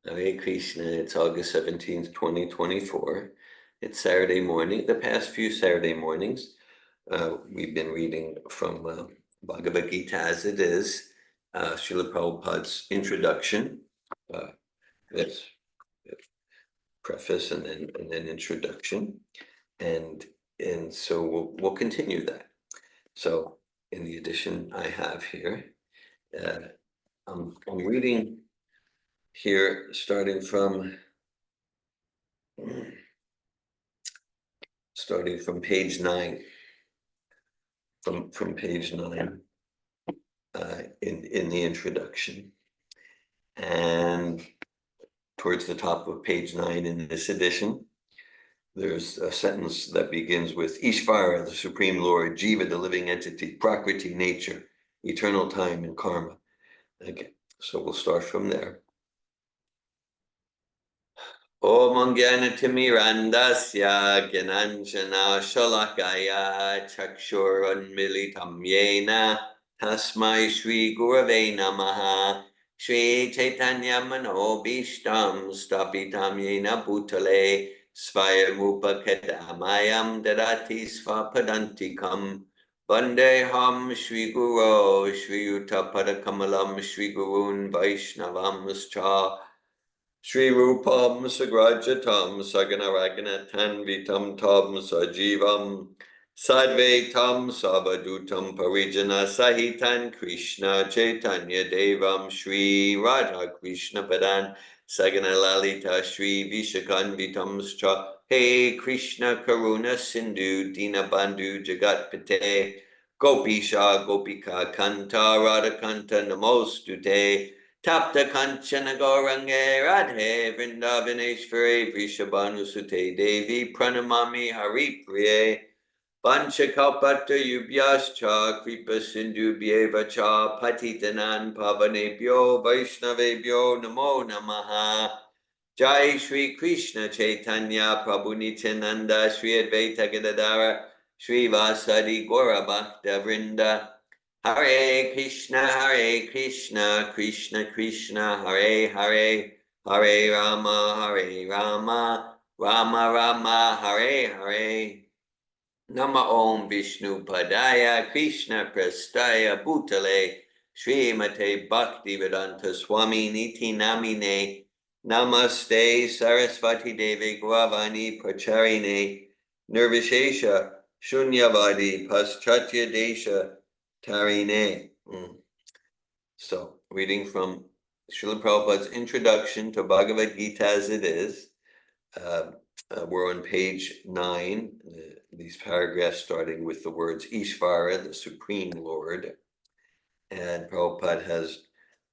Hare Krishna, it's August 17th, 2024. It's Saturday morning. The past few Saturday mornings, we've been reading from Bhagavad-gita as it is, Srila Prabhupada's introduction. That's preface and then introduction. And so we'll continue that. So in the edition I have here, I'm reading here starting from page 9, from page 9 in the introduction, and towards the top of page 9 in this edition, there's a sentence that begins with Ishvara, the Supreme Lord, Jiva, the living entity, Prakriti, nature, eternal time, and karma. Okay, so we'll start from there. Om Jnanatirmirandasya Gyananjana Shalakaya Chakshurunmilitam Yena Tasmai Shri Gurave Namaha Shri Chaitanya Manobishtam Stapitam Yena Bhutale Svayamupakadamayam Dadati Svapadantikam Vandeham Shri Guru Shri Yuttapadakamalam Shri Gurun Vaishnavamscha Shri Rupam Sagrajatam Saganaraganatam Vitam Tam Sajivam Sadvaitam Savadutam Parijana Sahitan Krishna Chaitanya Devam Shri Radha Krishna Padan Saganalalita Shri Vishakan Vitamscha Hey Krishna Karuna Sindhu Dinabandhu Jagat Pate Gopisha Gopika Kanta Radha Kanta Namostute Tapta Kanchana Gaurange Radhe Vrindavaneshwari Vrishabhanusute Devi Pranamami Haripriye Panchakalpata Yubhyascha Kripa Sindhu Bhyevacha Patitanan Pavanebhyo Vaishnavebhyo Namo Namaha Jai Shri Krishna Chaitanya Prabhu Nityananda Shri Advaita Gadadara Shri Vasadi Gaura Bhakta Vrinda Hare Krishna, Krishna Krishna, Hare Hare, Hare Rama, Rama Rama, Hare Hare. Nama Om Vishnu Padaya, Krishna Prastaya Bhutale, Srimate Bhaktivedanta Swami Niti Namine, Namaste Sarasvati Devi Gravani Pracharine, Nirvishesha Shunyavadi Paschatya Desha Tarine. So, reading from Srila Prabhupada's introduction to Bhagavad-gita as it is. We're on page 9, these paragraphs starting with the words Ishvara, the Supreme Lord. And Prabhupada has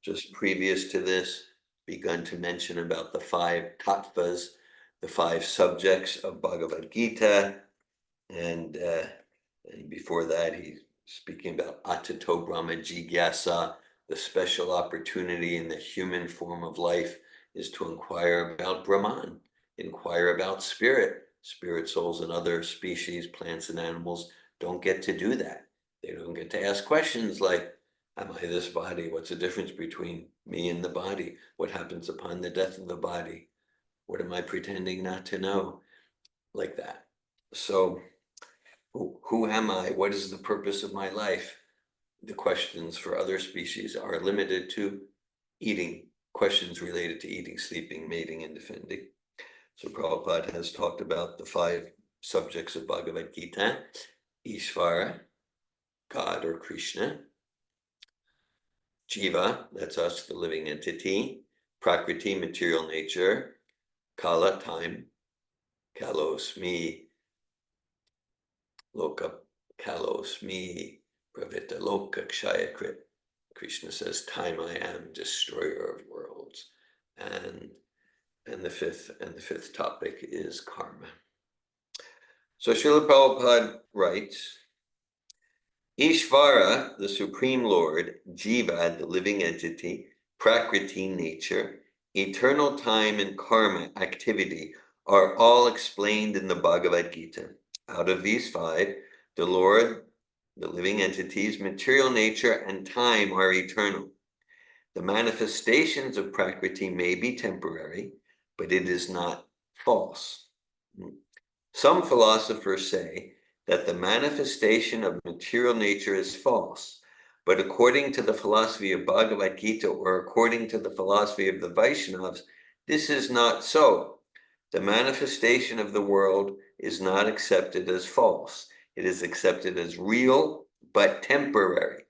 just previous to this begun to mention about the 5 tattvas, the 5 subjects of Bhagavad-gita. And before that, he's speaking about Atato Brahma Jigyasa, the special opportunity in the human form of life is to inquire about Brahman, inquire about spirit. Spirit souls and other species, plants and animals, don't get to do that. They don't get to ask questions like, am I this body? What's the difference between me and the body? What happens upon the death of the body? What am I pretending not to know? Like that. So, who am I? What is the purpose of my life? The questions for other species are limited to eating, questions related to eating, sleeping, mating, and defending. So Prabhupada has talked about the 5 subjects of Bhagavad-gita: Ishvara, God or Krishna; Jiva, that's us, the living entity; Prakriti, material nature; Kala, time; Kalosmi, Loka, Kalosmi, Pravita Loka Kshayakrit. Krishna says, time I am, destroyer of worlds. And the fifth topic is karma. So Srila Prabhupada writes, Ishvara, the Supreme Lord, Jiva, the living entity, Prakriti, nature, eternal time, and karma, activity, are all explained in the Bhagavad-gita. Out of these 5, the Lord, the living entities, material nature, and time are eternal. The manifestations of Prakriti may be temporary, but it is not false. Some philosophers say that the manifestation of material nature is false, but according to the philosophy of Bhagavad-gita or according to the philosophy of the Vaishnavas, this is not so. The manifestation of the world is not accepted as false. It is accepted as real, but temporary.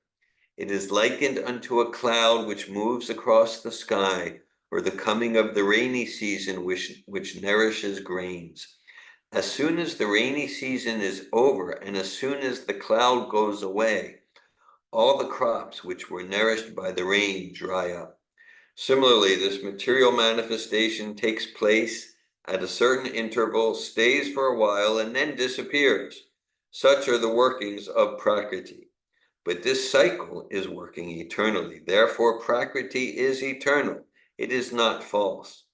It is likened unto a cloud which moves across the sky, or the coming of the rainy season which nourishes grains. As soon as the rainy season is over, and as soon as the cloud goes away, all the crops which were nourished by the rain dry up. Similarly, this material manifestation takes place at a certain interval, stays for a while, and then disappears. Such are the workings of Prakriti. But this cycle is working eternally. Therefore, Prakriti is eternal. It is not false.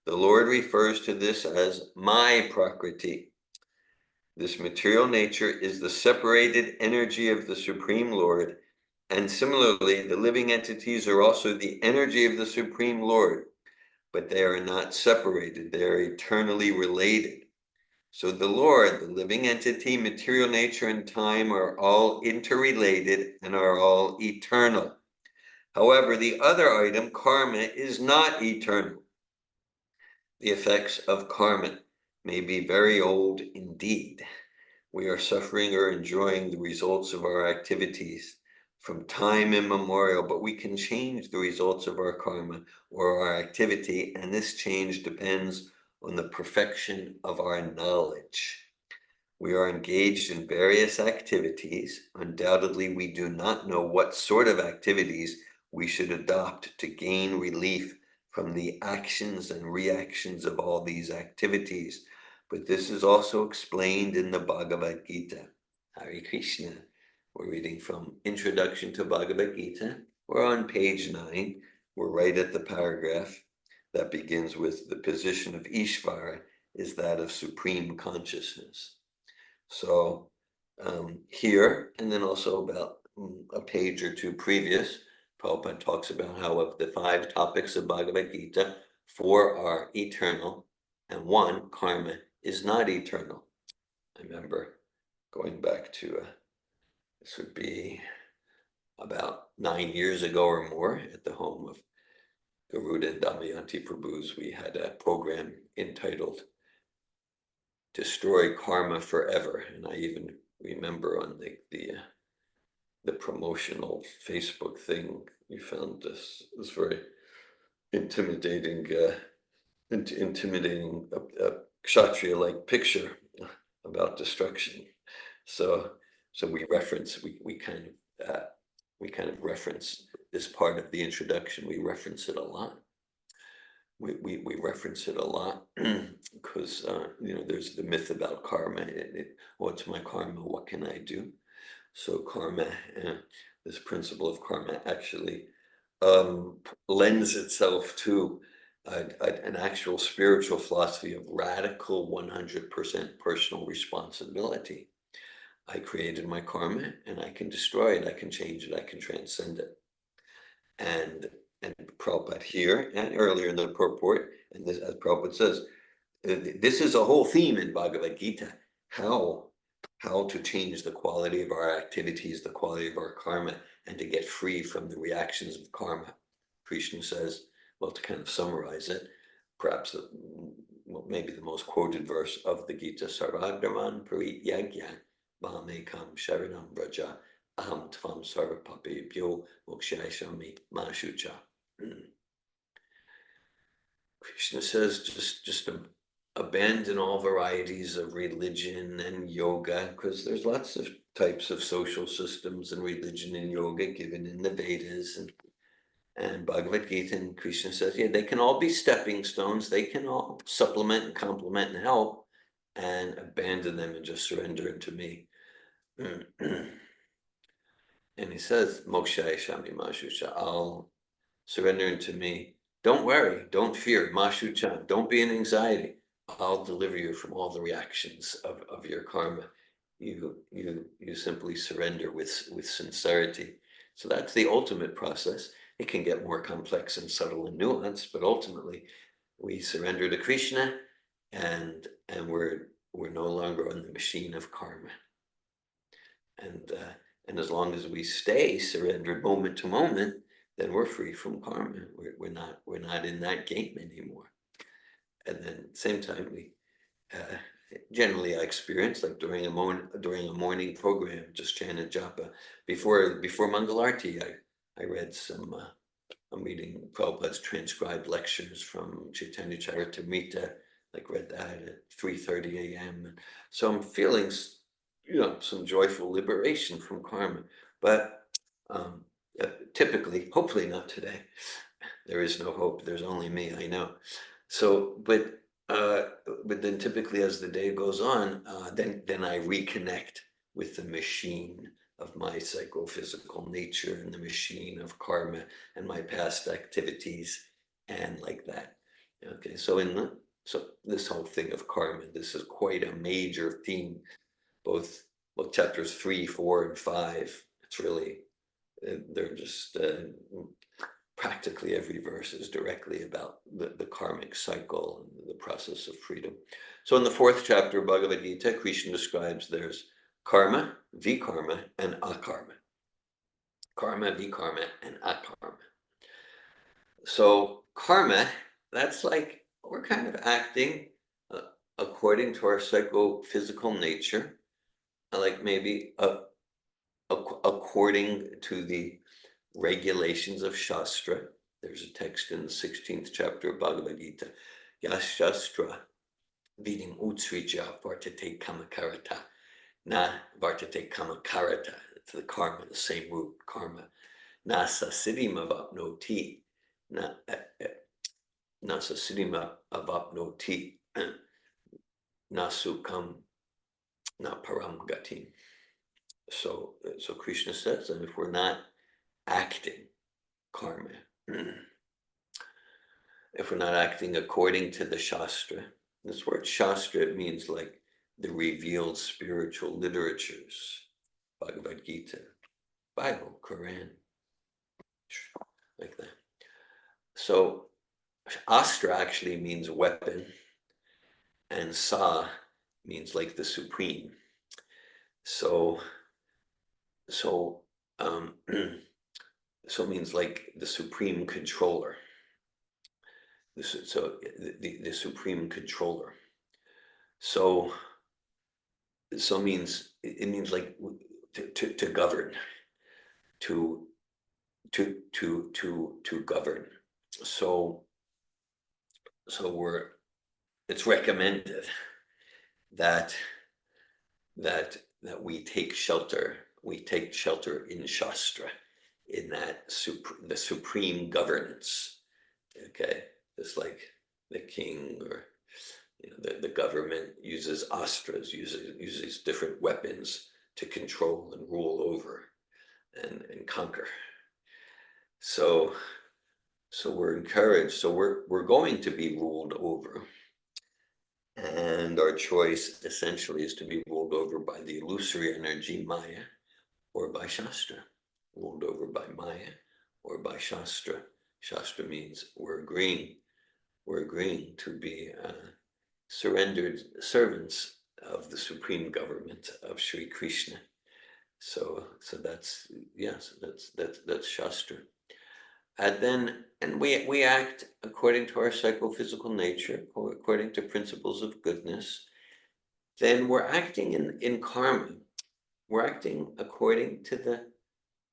The Lord refers to this as my Prakriti. This material nature is the separated energy of the Supreme Lord, and similarly, the living entities are also the energy of the Supreme Lord, but they are not separated. They are eternally related. So the Lord, the living entity, material nature, and time are all interrelated and are all eternal. However, the other item, karma, is not eternal. The effects of karma may be very old indeed. We are suffering or enjoying the results of our activities from time immemorial, but we can change the results of our karma or our activity, and this change depends on the perfection of our knowledge. We are engaged in various activities. Undoubtedly, we do not know what sort of activities we should adopt to gain relief from the actions and reactions of all these activities. But this is also explained in the Bhagavad-gita. Hare Krishna. We're reading from Introduction to Bhagavad-gita. We're on page 9. We're right at the paragraph that begins with the position of Ishvara is that of supreme consciousness. So here, and then also about a page or two previous, Prabhupada talks about how of the 5 topics of Bhagavad-gita, 4 are eternal, and 1, karma, is not eternal. I remember going back to, this would be about 9 years ago or more, at the home of Garuda and Damayanti Prabhus, we had a program entitled Destroy Karma Forever. And I even remember on the promotional Facebook thing, we found this very intimidating Kshatriya-like picture about destruction. So we reference, we kind of reference this part of the introduction. We reference it a lot. We reference it a lot because there's the myth about karma. What's my karma? What can I do? So karma, this principle of karma actually lends itself to an actual spiritual philosophy of radical 100% personal responsibility. I created my karma and I can destroy it, I can change it, I can transcend it. And Prabhupada here and earlier in the purport, and this, as Prabhupada says, this is a whole theme in Bhagavad-gita, how to change the quality of our activities, the quality of our karma, and to get free from the reactions of karma. Krishna says, well, to kind of summarize it, perhaps maybe the most quoted verse of the Gita, Sarvadharman Parityagya Mamekam Sharanam Vraja Aham Tvam Sarvapapebhyo Mokshayashami Mashucha. Krishna says, just abandon all varieties of religion and yoga, because there's lots of types of social systems and religion and yoga given in the Vedas and Bhagavad-gita, and Krishna says, yeah, they can all be stepping stones. They can all supplement and complement and help, and abandon them and just surrender into me. And he says, Mokshaya Shami Mashucha, I'll surrender into me. Don't worry, don't fear, Mashucha, don't be in anxiety. I'll deliver you from all the reactions of your karma. You simply surrender with sincerity. So that's the ultimate process. It can get more complex and subtle and nuanced, but ultimately we surrender to Krishna, and we're no longer on the machine of karma. And as long as we stay surrendered moment to moment, then we're free from karma. We're not in that game anymore. And then at the same time, we generally I experience, like during a morning program, just chant and japa. Before Mangalarti, I read some. I'm reading Prabhupada's transcribed lectures from Chaitanya Charitamrita. Like read that at 3:30 a.m. So I'm feeling, some joyful liberation from karma. But typically, hopefully not today. There is no hope. There's only me. I know. So, but then typically as the day goes on, then I reconnect with the machine of my psychophysical nature and the machine of karma and my past activities and like that. Okay, so this whole thing of karma, this is quite a major theme, both chapters 3, 4, and 5. It's really they're just practically every verse is directly about the karmic cycle and the process of freedom. So in the 4th chapter of Bhagavad-gita, Krishna describes there's karma, vikarma, and akarma. Karma, vikarma, and akarma. So karma, that's like we're kind of acting according to our psychophysical nature, like maybe according to the regulations of Shastra. There's a text in the 16th chapter of Bhagavad-gita. Yas Shastra vidim utsrija vartate kamakarata. Na vartate kamakarata. It's the karma, the same root, karma. Nasa siddhim avapnoti. Nasa siddhim avapnoti. Nasukam na param gatim. So Krishna says that if we're not acting karma, if we're not acting according to the Shastra, this word Shastra, it means like the revealed spiritual literatures, Bhagavad-gita, Bible, Quran, like that. So Astra actually means weapon, and Sa means like the supreme. So means like the supreme controller. The supreme controller. So means it means like to govern, to govern. So it's recommended that we take shelter in Shastra, in that the supreme governance. Okay, just like the king or the government uses astras, uses different weapons to control and rule over and conquer. So we're encouraged. So we're going to be ruled over, and our choice essentially is to be ruled over by the illusory energy Maya, or by Shastra. Ruled over by Maya or by Shastra. Shastra means we're agreeing to be surrendered servants of the supreme government of Sri Krishna. So that's Shastra. And we act according to our psychophysical nature, according to principles of goodness. Then we're acting in karma. We're acting according to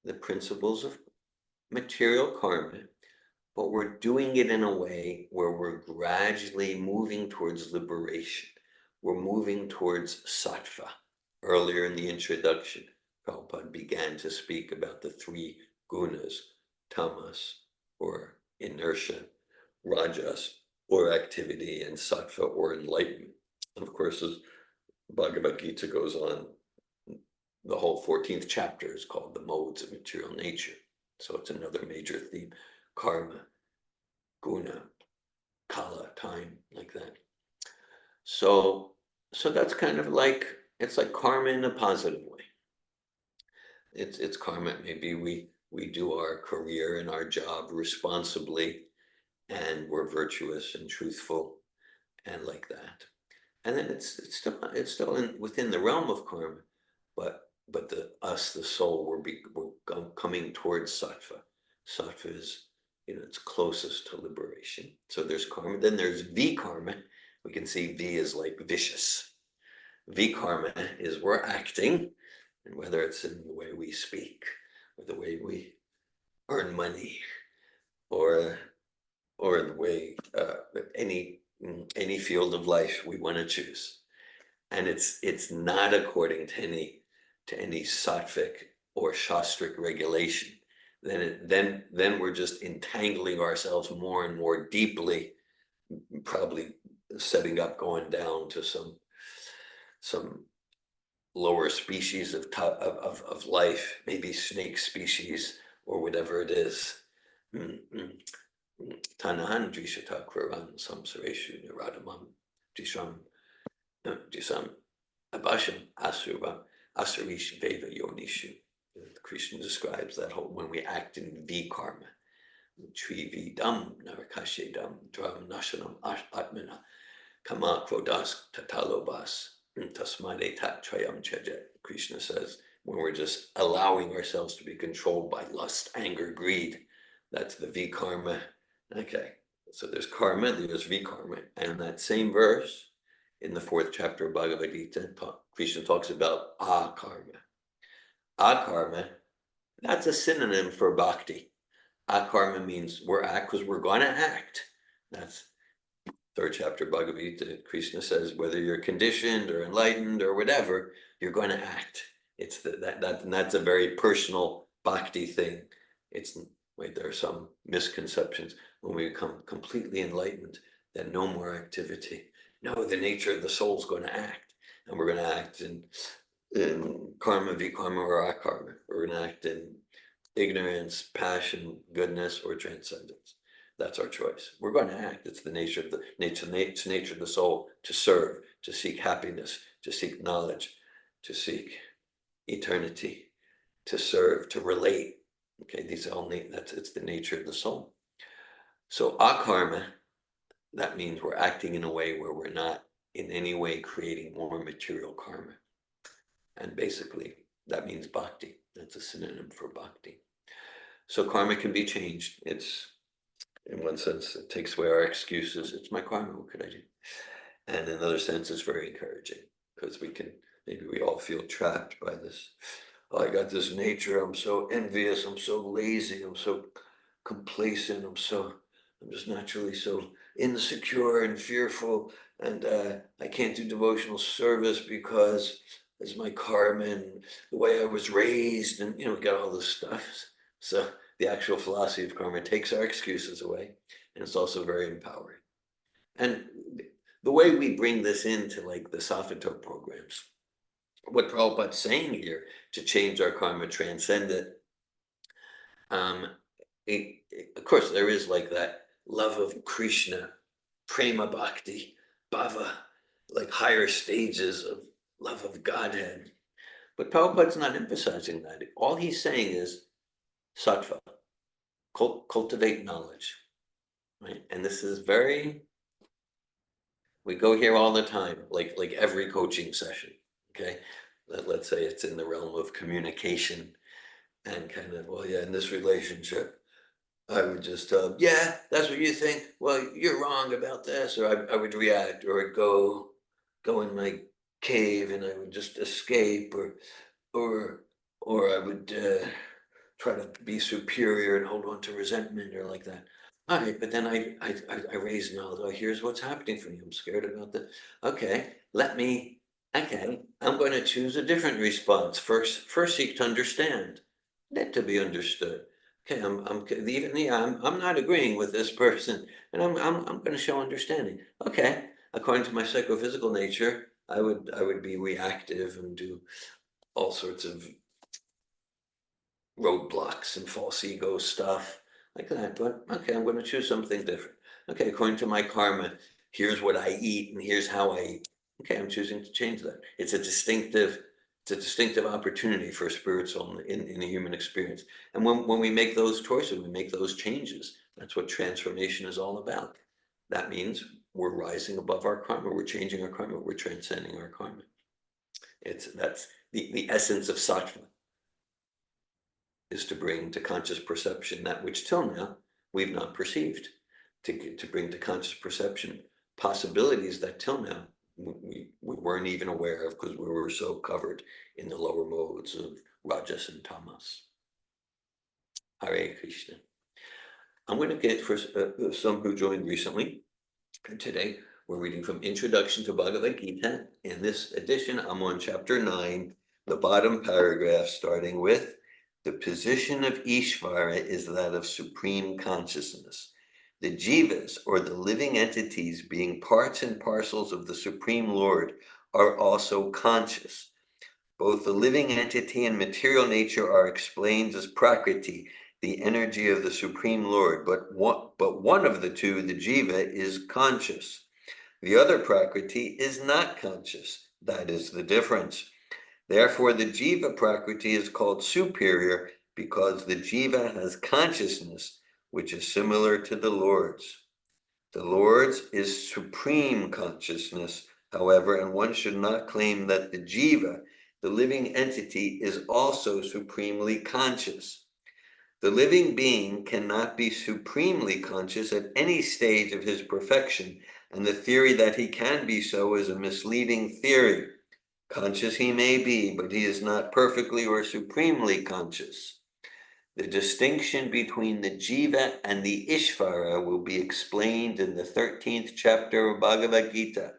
the principles of material karma, but we're doing it in a way where we're gradually moving towards liberation. We're moving towards sattva. Earlier in the introduction, Prabhupada began to speak about the 3 gunas, tamas, or inertia, rajas, or activity, and sattva, or enlightenment. And of course, as Bhagavad-gita goes on, the whole 14th chapter is called the modes of material nature. So it's another major theme: karma, guna, kala, time, like that. So that's kind of it's like karma in a positive way. It's karma. Maybe we we do our career and our job responsibly, and we're virtuous and truthful and like that. And then it's still within the realm of karma, but the soul, we're coming towards sattva. Sattva is, it's closest to liberation. So there's karma. Then there's vikarma. We can see V is like vicious. Vikarma is we're acting, and whether it's in the way we speak, or the way we earn money, or the way any field of life we want to choose, and it's not according to any sattvic or shastric regulation. Then we're just entangling ourselves more and more deeply, probably setting up going down to some lower species of life, maybe snake species or whatever it is. Tanahan drishata kruran samsareshu niradamam disam abhasham asurish veda yonishu. Krishna describes that whole, when we act in vikarma, trividam narakashedam dram nashanam atmana kama kvodas tatalobas tasmade tat trayam chajet. Krishna says, when we're just allowing ourselves to be controlled by lust, anger, greed, that's the vikarma. Okay, so there's karma, there's vikarma, and that same verse in the 4th chapter of Bhagavad-gita, Krishna talks about akarma. Akarma, that's a synonym for bhakti. Akarma means we're act because we're going to act. That's 3rd chapter of Bhagavad-gita. Krishna says whether you're conditioned or enlightened or whatever, you're going to act. It's that's a very personal bhakti thing. There are some misconceptions. When we become completely enlightened, then no more activity. No, the nature of the soul is going to act, and we're going to act in karma, vikarma, or akarma. We're going to act in ignorance, passion, goodness, or transcendence. That's our choice. We're going to act. It's the nature of the soul to serve, to seek happiness, to seek knowledge, to seek eternity, to serve, to relate. Okay, these are all it's the nature of the soul. So akarma, that means we're acting in a way where we're not in any way creating more material karma. And basically, that means bhakti. That's a synonym for bhakti. So karma can be changed. It's, in one sense, it takes away our excuses. It's my karma, what could I do? And in another sense, it's very encouraging, because maybe we all feel trapped by this. Oh, I got this nature, I'm so envious, I'm so lazy, I'm so complacent, I'm just naturally so insecure and fearful, and I can't do devotional service because it's my karma and the way I was raised, and we got all this stuff. So the actual philosophy of karma takes our excuses away, and it's also very empowering. And the way we bring this into like the Facilitator programs, what Prabhupada's saying here, to change our karma, transcend it. Of course, there is like that love of Krishna, prema bhakti, bhava, like higher stages of love of Godhead. But Prabhupada's not emphasizing that. All he's saying is sattva, cultivate knowledge, right? And this is we go here all the time, like every coaching session, okay? Let's say it's in the realm of communication, and kind of, well, yeah, in this relationship, I would just, yeah, that's what you think. Well, you're wrong about this. Or I would react, or I'd go in my cave and I would just escape, or I would try to be superior and hold on to resentment or like that. All right, but then I raise knowledge. Oh, here's what's happening for me. I'm scared about this. Okay, I'm going to choose a different response. First seek to understand, then to be understood. Okay, I'm not agreeing with this person, and I'm going to show understanding. Okay, according to my psychophysical nature, I would be reactive and do all sorts of roadblocks and false ego stuff like that. But okay, I'm going to choose something different. Okay, according to my karma, here's what I eat and here's how I eat. Okay, I'm choosing to change that. It's a distinctive It's a distinctive opportunity for a spirit soul in the human experience. And when we make those choices, we make those changes, that's what transformation is all about. That means we're rising above our karma, we're changing our karma, we're transcending our karma. That's the essence of sattva, is to bring to conscious perception that which till now we've not perceived, to bring to conscious perception possibilities that till now we weren't even aware of, because we were so covered in the lower modes of rajas and tamas. Hare Krishna. I'm going to get for some who joined recently. And today we're reading from Introduction to Bhagavad-gita. In this edition, I'm on chapter 9, the bottom paragraph, starting with, the position of Ishvara is that of supreme consciousness. The jivas, or the living entities, being parts and parcels of the Supreme Lord, are also conscious. Both the living entity and material nature are explained as prakriti, the energy of the Supreme Lord, but one of the two, the jiva, is conscious. The other prakriti is not conscious. That is the difference. Therefore, the jiva prakriti is called superior, because the jiva has consciousness, which is similar to the Lord's. The Lord's is supreme consciousness, however, and one should not claim that the jiva, the living entity, is also supremely conscious. The living being cannot be supremely conscious at any stage of his perfection, and the theory that he can be so is a misleading theory. Conscious he may be, but he is not perfectly or supremely conscious. The distinction between the jiva and the Ishvara will be explained in the 13th chapter of Bhagavad-gita.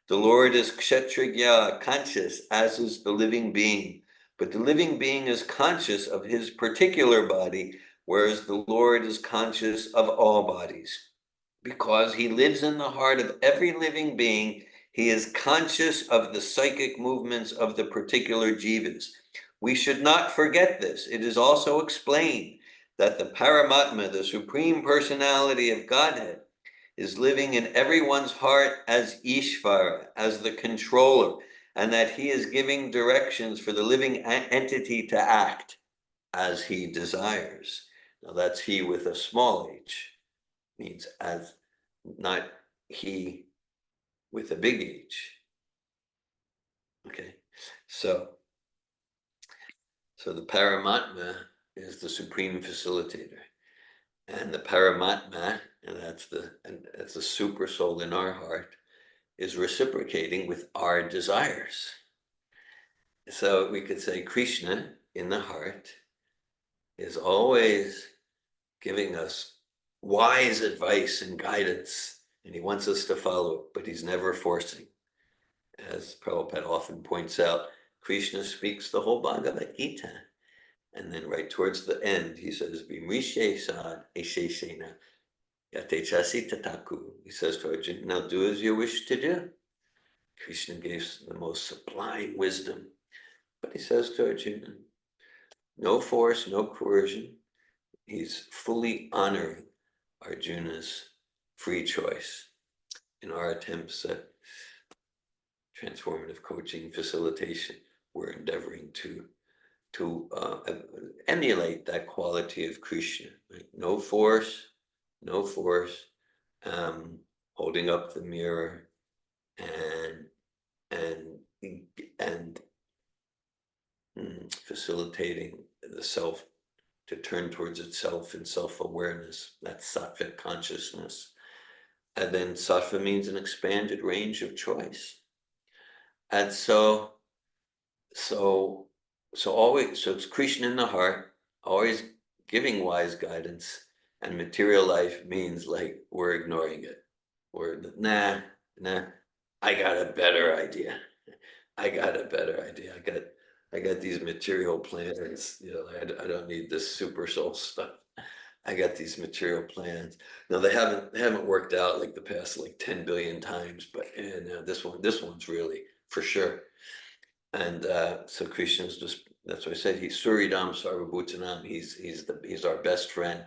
The Lord is kshetrigya, conscious, as is the living being. But the living being is conscious of his particular body, whereas the Lord is conscious of all bodies. Because he lives in the heart of every living being, he is conscious of the psychic movements of the particular jivas. We should not forget this. It is also explained that the Paramatma, the Supreme Personality of Godhead, is living in everyone's heart as Ishvara, as the controller, and that he is giving directions for the living entity to act as he desires. Now that's he with a small h, means as, not he with a big H. Okay, so the Paramatma is the supreme facilitator, and the Paramatma, and that's the super soul in our heart, is reciprocating with our desires. So we could say Krishna in the heart is always giving us wise advice and guidance, and he wants us to follow it, but he's never forcing. As Prabhupada often points out, Krishna speaks the whole Bhagavad-gita, and then right towards the end, he says, Vimrishe sad esheshena yate chasi tataku. He says to Arjuna, now do as you wish to do. Krishna gives the most sublime wisdom, but he says to Arjuna, no force, no coercion. He's fully honoring Arjuna's free choice. In our attempts at transformative coaching, facilitation, we're endeavoring to emulate that quality of Krishna. Right? No force, holding up the mirror and facilitating the self to turn towards itself in self-awareness. That's sattvic consciousness. And then sattva means an expanded range of choice. And so it's Krishna in the heart, always giving wise guidance, and material life means like we're ignoring it. We're nah, I got a better idea. I got these material plans. You know, I don't need this super soul stuff. I got these material plans. Now they haven't worked out like the past like 10 billion times, but this one's really for sure. And so Krishna's just, that's why I said he's Suridam Sarvabhutanam. He's our best friend.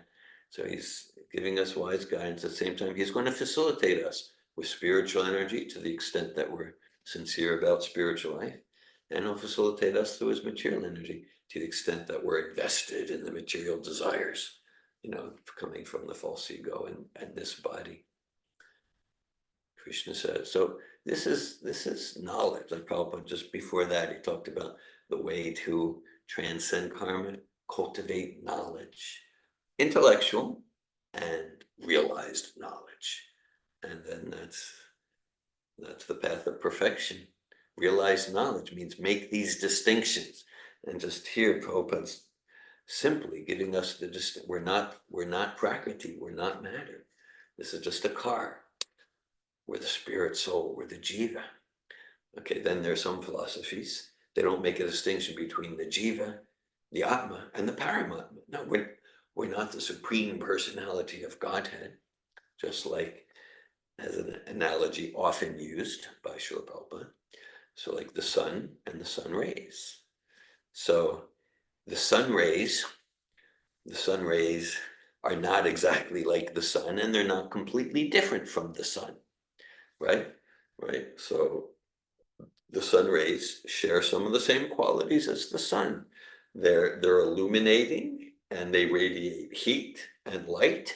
So he's giving us wise guidance. At the same time, he's going to facilitate us with spiritual energy to the extent that we're sincere about spiritual life. and he'll facilitate us through his material energy to the extent that we're invested in the material desires, coming from the false ego and this body. Krishna says, so this is knowledge. Like Prabhupada, just before that, he talked about the way to transcend karma, cultivate knowledge, intellectual and realized knowledge. And then that's the path of perfection. Realized knowledge means make these distinctions. And just here, Prabhupada's simply giving us the distinction. We're not prakriti, we're not matter. This is just a car. We're the spirit soul, we're the jiva. Okay, then there's some philosophies. They don't make a distinction between the jiva, the atma, and the paramatma. No, we're not the supreme personality of Godhead, just like as an analogy often used by Srila Prabhupada. So like the sun and the sun rays. So the sun rays are not exactly like the sun, and they're not completely different from the sun, right? Right. So the sun rays share some of the same qualities as the sun. They're illuminating and they radiate heat and light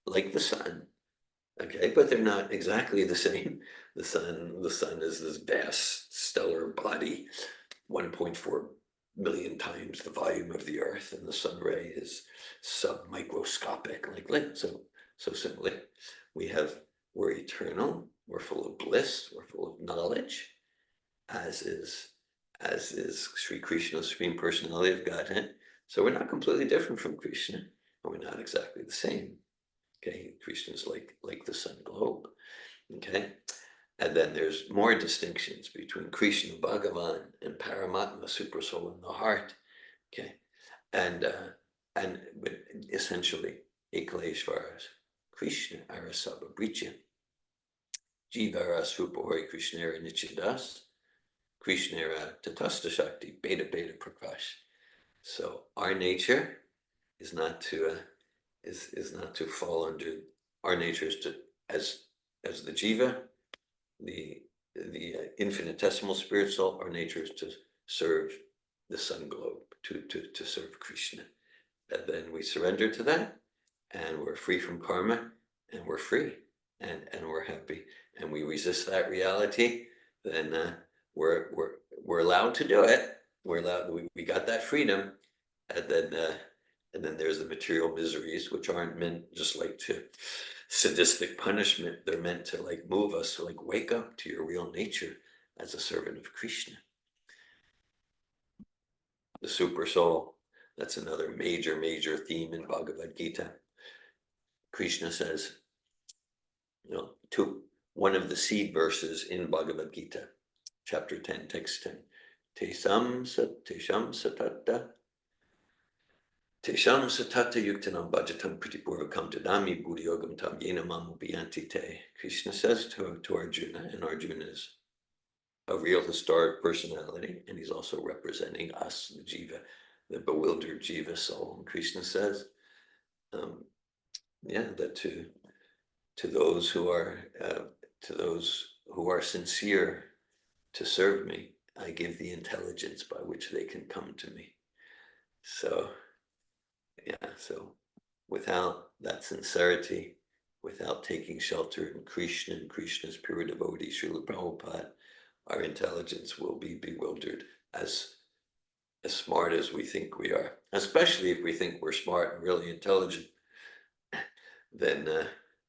like the sun. Okay, but they're not exactly the same. The sun is this vast stellar body, 1.4 million times the volume of the earth, and the sun ray is submicroscopic like light. So simply, we're eternal, we're full of bliss, we're full of knowledge, as is Sri Krishna, Supreme Personality of Godhead. So we're not completely different from Krishna, and we're not exactly the same. Okay, Krishna is like the sun globe. Okay, and then there's more distinctions between Krishna, Bhagavan, and Paramatma, super soul in the heart. Okay, and but essentially, Ekaleshvaras, Krishna Arasabha Brichya, Jivara Srupahori Krishnera Nichidas, Krishnera Tatasta Shakti, Beta Beta Prakash. So our nature is not to fall under. Our nature is to, as the jiva, the infinitesimal spirit soul. Our nature is to serve the sun globe, to serve Krishna. And then we surrender to that, and we're free from karma, and we're free, and we're happy, and we resist that reality. Then we're allowed to do it. We're allowed. We got that freedom, and then there's the material miseries, which aren't meant just like to sadistic punishment. They're meant to like move us to like wake up to your real nature as a servant of Krishna. The super soul, that's another major theme in Bhagavad-gita. Krishna says, one of the seed verses in Bhagavad-gita, chapter 10, text 10, Tesham satata Tesham satata yuktanam bhajatam pritipurvakam tadami buddhiyogam tam yena mamupiyanti te. Krishna says to Arjuna, and Arjuna is a real historic personality, and he's also representing us, the jiva, the bewildered jiva soul. And Krishna says, that to those who are sincere to serve me, I give the intelligence by which they can come to me. So without that sincerity, without taking shelter in Krishna and Krishna's pure devotee, Srila Prabhupada, our intelligence will be bewildered, as smart as we think we are. Especially if we think we're smart and really intelligent, then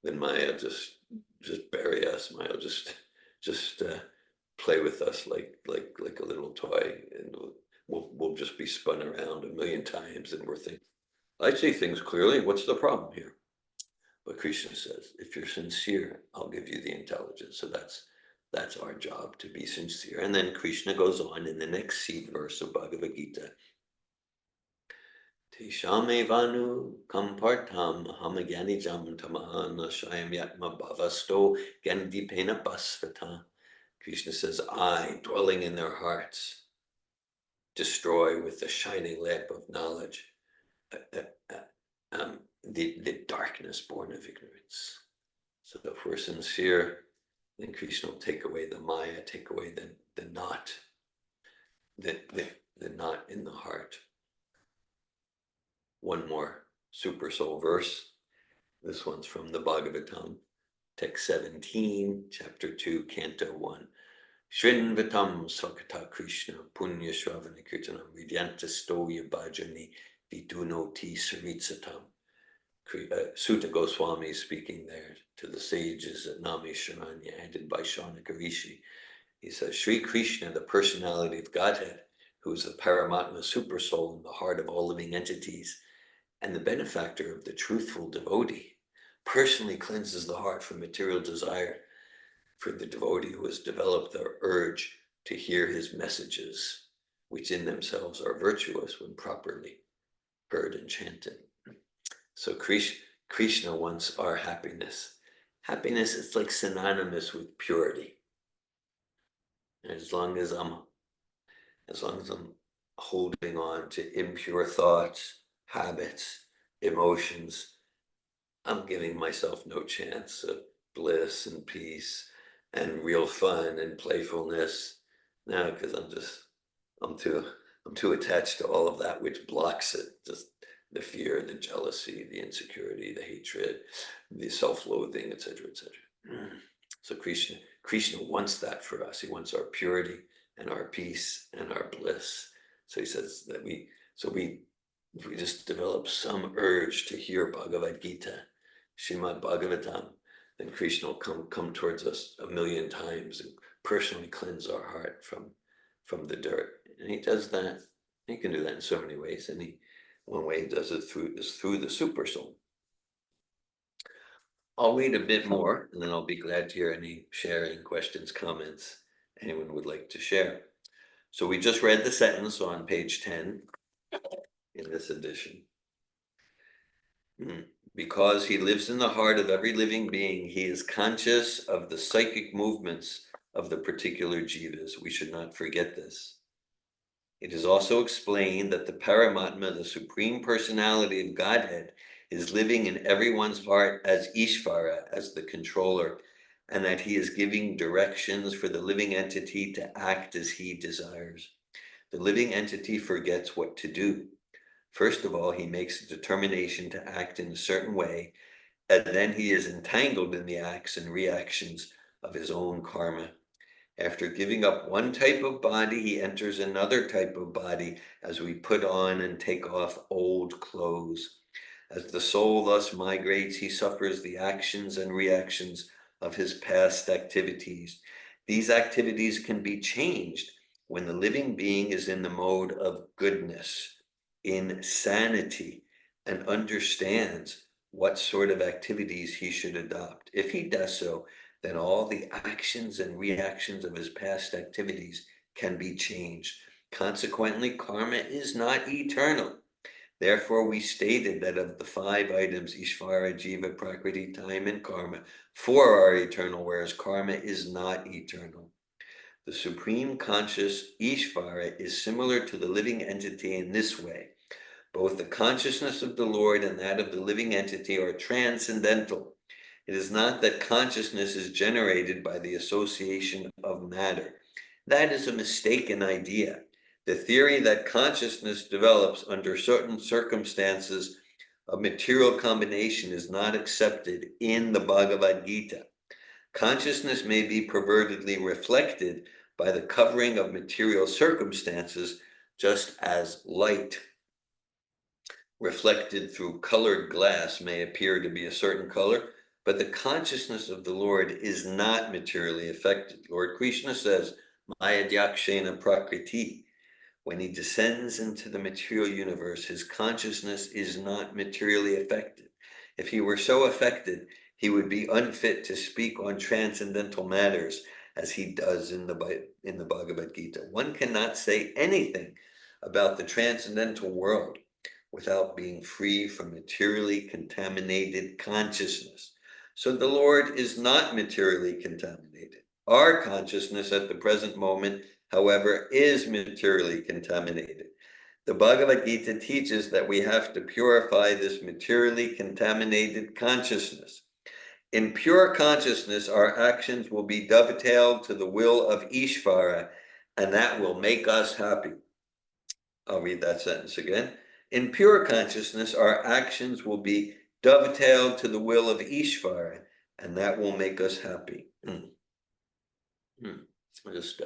Maya just bury us. Maya just play with us like a little toy, and we'll just be spun around a million times, and we're thinking, I see things clearly. What's the problem here? But Krishna says, if you're sincere, I'll give you the intelligence. So that's our job, to be sincere. And then Krishna goes on in the next seed verse of Bhagavad-gita. Tesham evanu kampartam hamaganijam tamahana shayam yatma bhavasto gandipena basvata. Krishna says, I, dwelling in their hearts, destroy with the shining lamp of knowledge the darkness born of ignorance. So if we're sincere, then Krishna will take away the Maya, take away the knot, the not in the heart. One more super soul verse. This one's from the Bhagavad-gita, text 17, chapter 2, canto 1. Shrinvatam Swakata Krishna Punya Shravana Kirtanam Vidyanta Stoya Bhajani Vidunoti Saritsatam. Sutta Goswami speaking there to the sages at Nami Sharanya, headed by Shaunaka Rishi. He says, Sri Krishna, the personality of Godhead, who is the Paramatma super soul in the heart of all living entities, and the benefactor of the truthful devotee, personally cleanses the heart from material desire for the devotee who has developed the urge to hear his messages, which in themselves are virtuous when properly heard and chanted. So Krishna wants our happiness. Happiness is like synonymous with purity. And as long as I'm holding on to impure thoughts, habits, emotions, I'm giving myself no chance of bliss and peace and real fun and playfulness. No, because I'm too attached to all of that which blocks it. Just the fear, the jealousy, the insecurity, the hatred, the self-loathing, etc., etc. So Krishna wants that for us. He wants our purity and our peace and our bliss. So he says that if we just develop some urge to hear Bhagavad-gita, Srimad Bhagavatam, then Krishna will come towards us a million times and personally cleanse our heart from the dirt. And he does that. He can do that in so many ways. And one way he does it through the super soul. I'll read a bit more, and then I'll be glad to hear any sharing, questions, comments anyone would like to share. So we just read the sentence on page 10 in this edition. Because he lives in the heart of every living being, he is conscious of the psychic movements of the particular jivas. We should not forget this. It is also explained that the Paramatma, the Supreme Personality of Godhead, is living in everyone's heart as Ishvara, as the controller, and that he is giving directions for the living entity to act as he desires. The living entity forgets what to do. First of all, he makes a determination to act in a certain way, and then he is entangled in the acts and reactions of his own karma. After giving up one type of body, he enters another type of body as we put on and take off old clothes. As the soul thus migrates, he suffers the actions and reactions of his past activities. These activities can be changed when the living being is in the mode of goodness, in sanity, and understands what sort of activities he should adopt. If he does so, then all the actions and reactions of his past activities can be changed. Consequently, karma is not eternal. Therefore, we stated that of the 5 items, Ishvara, Jiva, Prakriti, time, and karma, 4 are eternal, whereas karma is not eternal. The supreme conscious Ishvara is similar to the living entity in this way. Both the consciousness of the Lord and that of the living entity are transcendental. It is not that consciousness is generated by the association of matter. That is a mistaken idea. The theory that consciousness develops under certain circumstances of material combination is not accepted in the Bhagavad-gita. Consciousness may be pervertedly reflected by the covering of material circumstances, just as light reflected through colored glass may appear to be a certain color, but the consciousness of the Lord is not materially affected. Lord Krishna says, Maya Dyakshena Prakriti. When he descends into the material universe, his consciousness is not materially affected. If he were so affected, he would be unfit to speak on transcendental matters as he does in the Bhagavad-gita. One cannot say anything about the transcendental world without being free from materially contaminated consciousness. So the Lord is not materially contaminated. Our consciousness at the present moment, however, is materially contaminated. The Bhagavad-gita teaches that we have to purify this materially contaminated consciousness. In pure consciousness, our actions will be dovetailed to the will of Ishvara, and that will make us happy. I'll read that sentence again. In pure consciousness, our actions will be dovetailed to the will of Ishvara, and that will make us happy. Just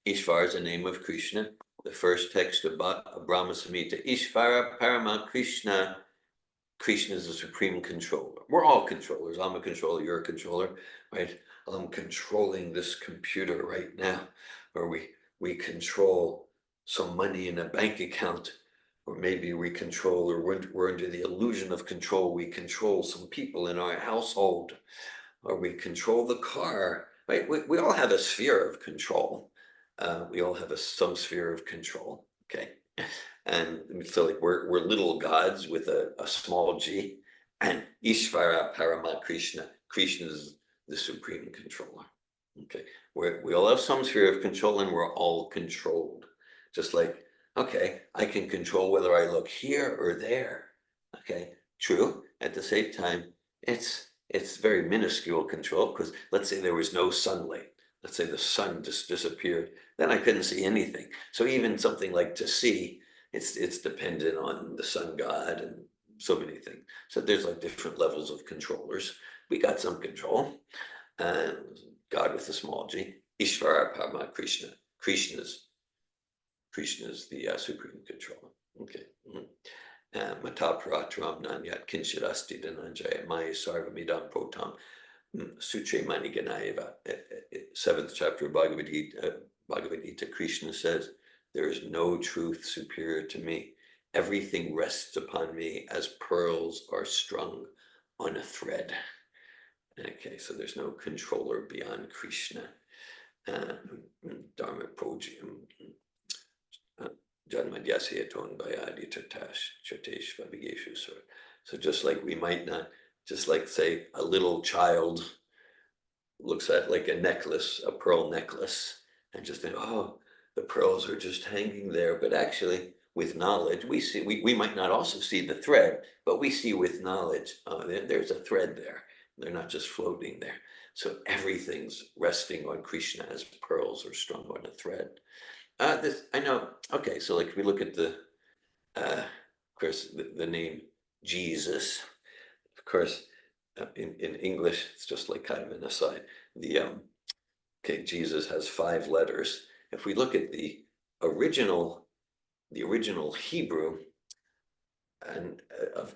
Ishvara is the name of Krishna. The first text of Brahma Samhita. Ishvara Parama Krishna. Krishna is the supreme controller. We're all controllers. I'm a controller, you're a controller, right? I'm controlling this computer right now, or we control some money in a bank account, or maybe we control, or we're under the illusion of control. We control some people in our household, or we control the car, right? We all have a sphere of control. We all have some sphere of control, okay? And so like we're little gods with a small g, and Ishvara Parama Krishna. Krishna is the supreme controller. Okay, we all have some sphere of control, and we're all controlled. Just like, okay, I can control whether I look here or there. Okay, true. At the same time, it's very minuscule control, because let's say there was no sunlight. Let's say the sun just disappeared. Then I couldn't see anything. So even something like to see, it's dependent on the sun god and so many things. So there's like different levels of controllers. We got some control. God with a small g. Ishvara Parama Krishna. Krishna's the supreme controller. Okay. Mata Paratram Nanyat Kinshirasti Dhananjaya Maya Sarvamidam Protam Sutre Maniganayava. 7th chapter of Bhagavad-gita, Krishna says, there is no truth superior to me. Everything rests upon me as pearls are strung on a thread. Okay, so there's no controller beyond Krishna. Dharma Projiam Janmadhyasyaton Bhayadi Tatash Chatesh Vavigeshu. So just like we might not, just like say a little child looks at like a necklace, a pearl necklace, and just think, oh, the pearls are just hanging there. But actually, with knowledge, we see, we might not also see the thread, but we see with knowledge, there's a thread there. They're not just floating there. So everything's resting on Krishna as pearls are strung on a thread. This I know. Okay, so like if we look at the, of course, the name Jesus. Of course, in English, it's just like kind of an aside. Okay, Jesus has 5 letters. If we look at the original Hebrew and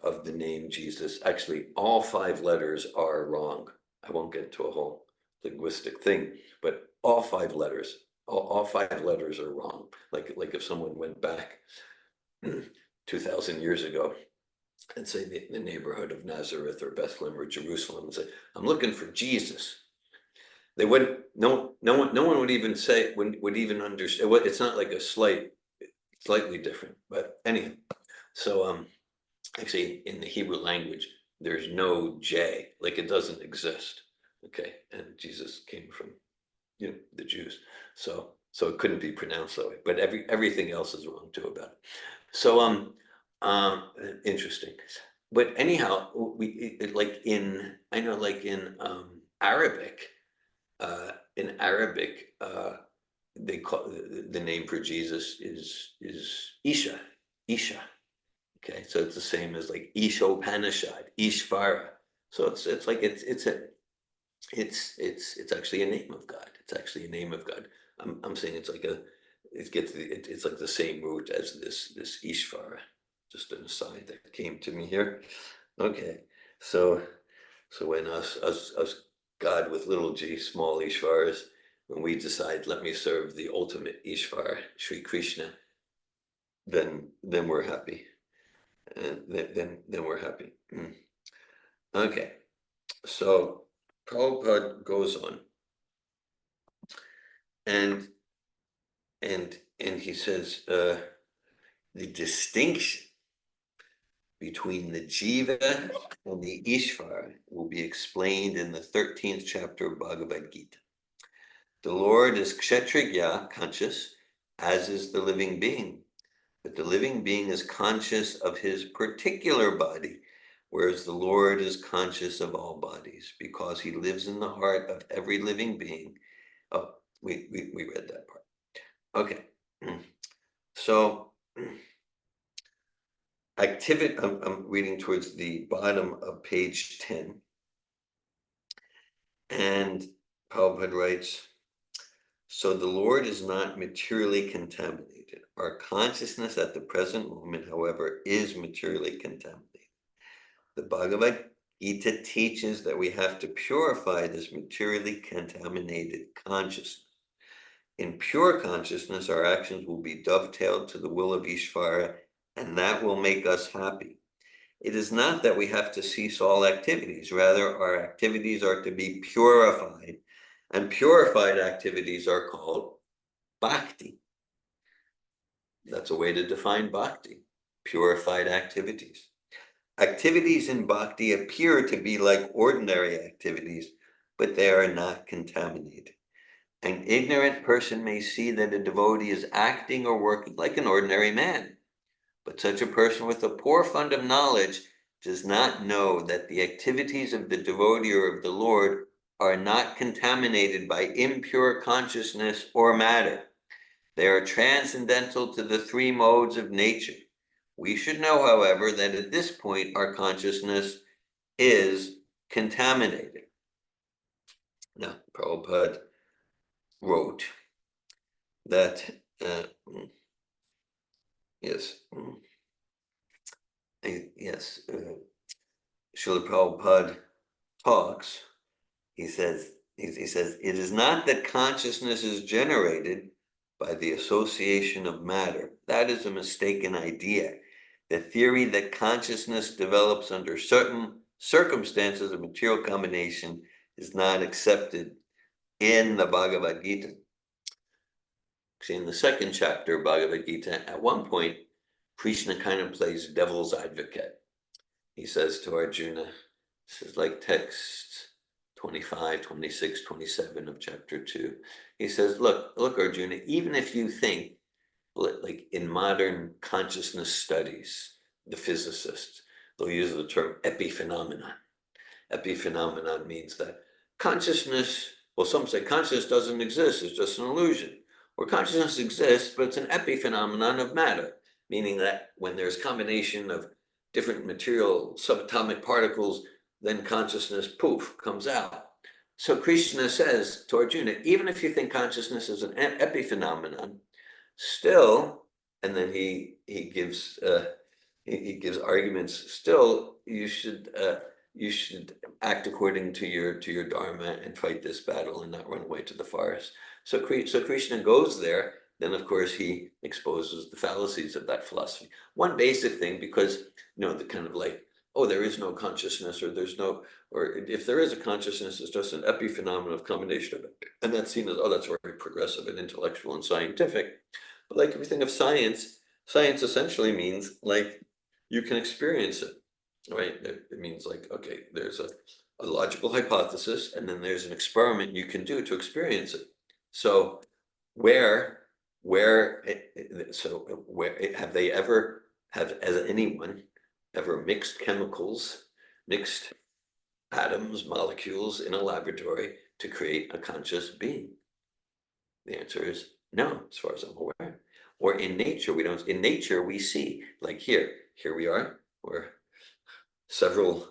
of the name Jesus, actually all 5 letters are wrong. I won't get into a whole linguistic thing, but all 5 letters, all 5 letters are wrong. Like if someone went back 2,000 years ago and say the neighborhood of Nazareth or Bethlehem or Jerusalem and say, I'm looking for Jesus. They wouldn't, no one would even say, would even understand. It's not like a slightly different, but anyhow. So actually in the Hebrew language, there's no J, like it doesn't exist. Okay, and Jesus came from, the Jews. So it couldn't be pronounced that way, but everything else is wrong too about it. So interesting. But anyhow, like in Arabic, they call the name for Jesus is Isha. Okay, so it's the same as like Ishopanishad, Ishvara. So it's actually a name of God. It's actually a name of God. I'm saying it's like it's like the same root as this Ishvara. Just an aside that came to me here. Okay, so when us God with little g, small Ishvaras, when we decide, let me serve the ultimate Ishvara, Sri Krishna, then we're happy. And then we're happy. Okay, so Prabhupada goes on, and he says the distinction between the Jiva and the Ishvara will be explained in the 13th chapter of Bhagavad-gita. The Lord is Kshetrigya, conscious, as is the living being. But the living being is conscious of his particular body, whereas the Lord is conscious of all bodies, because he lives in the heart of every living being. Oh, we read that part. Okay. So activity, I'm reading towards the bottom of page 10. And Prabhupada writes, so the Lord is not materially contaminated. Our consciousness at the present moment, however, is materially contaminated. The Bhagavad-gita teaches that we have to purify this materially contaminated consciousness. In pure consciousness, our actions will be dovetailed to the will of Ishvara, and that will make us happy. It is not that we have to cease all activities. Rather, our activities are to be purified, and purified activities are called bhakti. That's a way to define bhakti, purified activities. Activities in bhakti appear to be like ordinary activities, but they are not contaminated. An ignorant person may see that a devotee is acting or working like an ordinary man, but such a person with a poor fund of knowledge does not know that the activities of the devotee or of the Lord are not contaminated by impure consciousness or matter. They are transcendental to the three modes of nature. We should know, however, that at this point our consciousness is contaminated. Now, Prabhupada wrote that, yes, Srila Prabhupada talks, he says, it is not that consciousness is generated by the association of matter. That is a mistaken idea. The theory that consciousness develops under certain circumstances of material combination is not accepted in the Bhagavad-gita. See, in the second chapter of Bhagavad-gita, at one point, Krishna kind of plays devil's advocate. He says to Arjuna, this is like text 25, 26, 27 of chapter 2. He says, look, Arjuna, even if you think, like in modern consciousness studies, the physicists, they'll use the term epiphenomenon. Epiphenomenon means that consciousness, well, some say consciousness doesn't exist, it's just an illusion. Or consciousness exists, but it's an epiphenomenon of matter, meaning that when there's combination of different material subatomic particles, then consciousness, poof, comes out. So Krishna says to Arjuna, even if you think consciousness is an epiphenomenon, still, and then he gives arguments, still you should act according to your dharma and fight this battle and not run away to the forest. So Krishna goes there. Then of course he exposes the fallacies of that philosophy. One basic thing, because the kind of like, oh, there is no consciousness, or there's no, or if there is a consciousness, it's just an epiphenomenon of combination of it, and that's seen as, oh, that's very progressive and intellectual and scientific. But like if you think of science, science essentially means like you can experience it. Right? It means like, okay, there's a logical hypothesis, and then there's an experiment you can do to experience it. So has anyone ever mixed chemicals, mixed atoms, molecules in a laboratory to create a conscious being? The answer is no, as far as I'm aware. Or in nature, in nature we see, like here we are, we're several,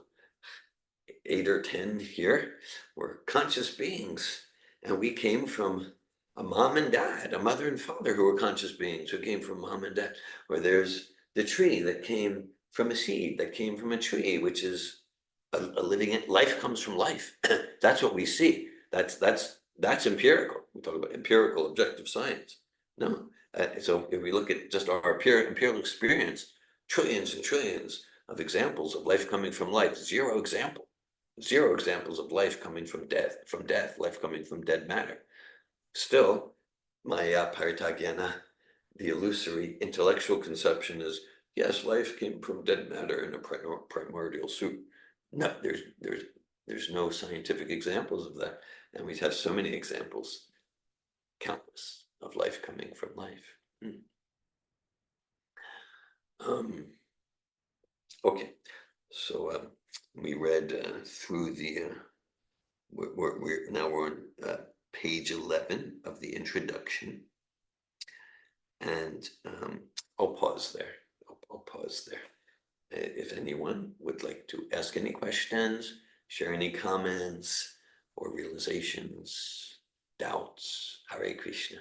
8 or 10 here, were conscious beings, and we came from a mom and dad, a mother and father who were conscious beings who came from mom and dad. Or there's the tree that came from a seed that came from a tree, which is a living. Life comes from life. That's what we see. That's empirical. We talk about empirical objective science. No, so if we look at just our empirical experience, trillions and trillions of examples of life coming from life, zero examples of life coming from death, life coming from dead matter. Still, Maya Paritagyana, the illusory intellectual conception is, yes, life came from dead matter in a primordial soup. No, there's no scientific examples of that. And we have so many examples, countless, of life coming from life. Okay, so we read through the, we're on page 11 of the introduction. And I'll pause there. I'll pause there. If anyone would like to ask any questions, share any comments or realizations, doubts, Hare Krishna.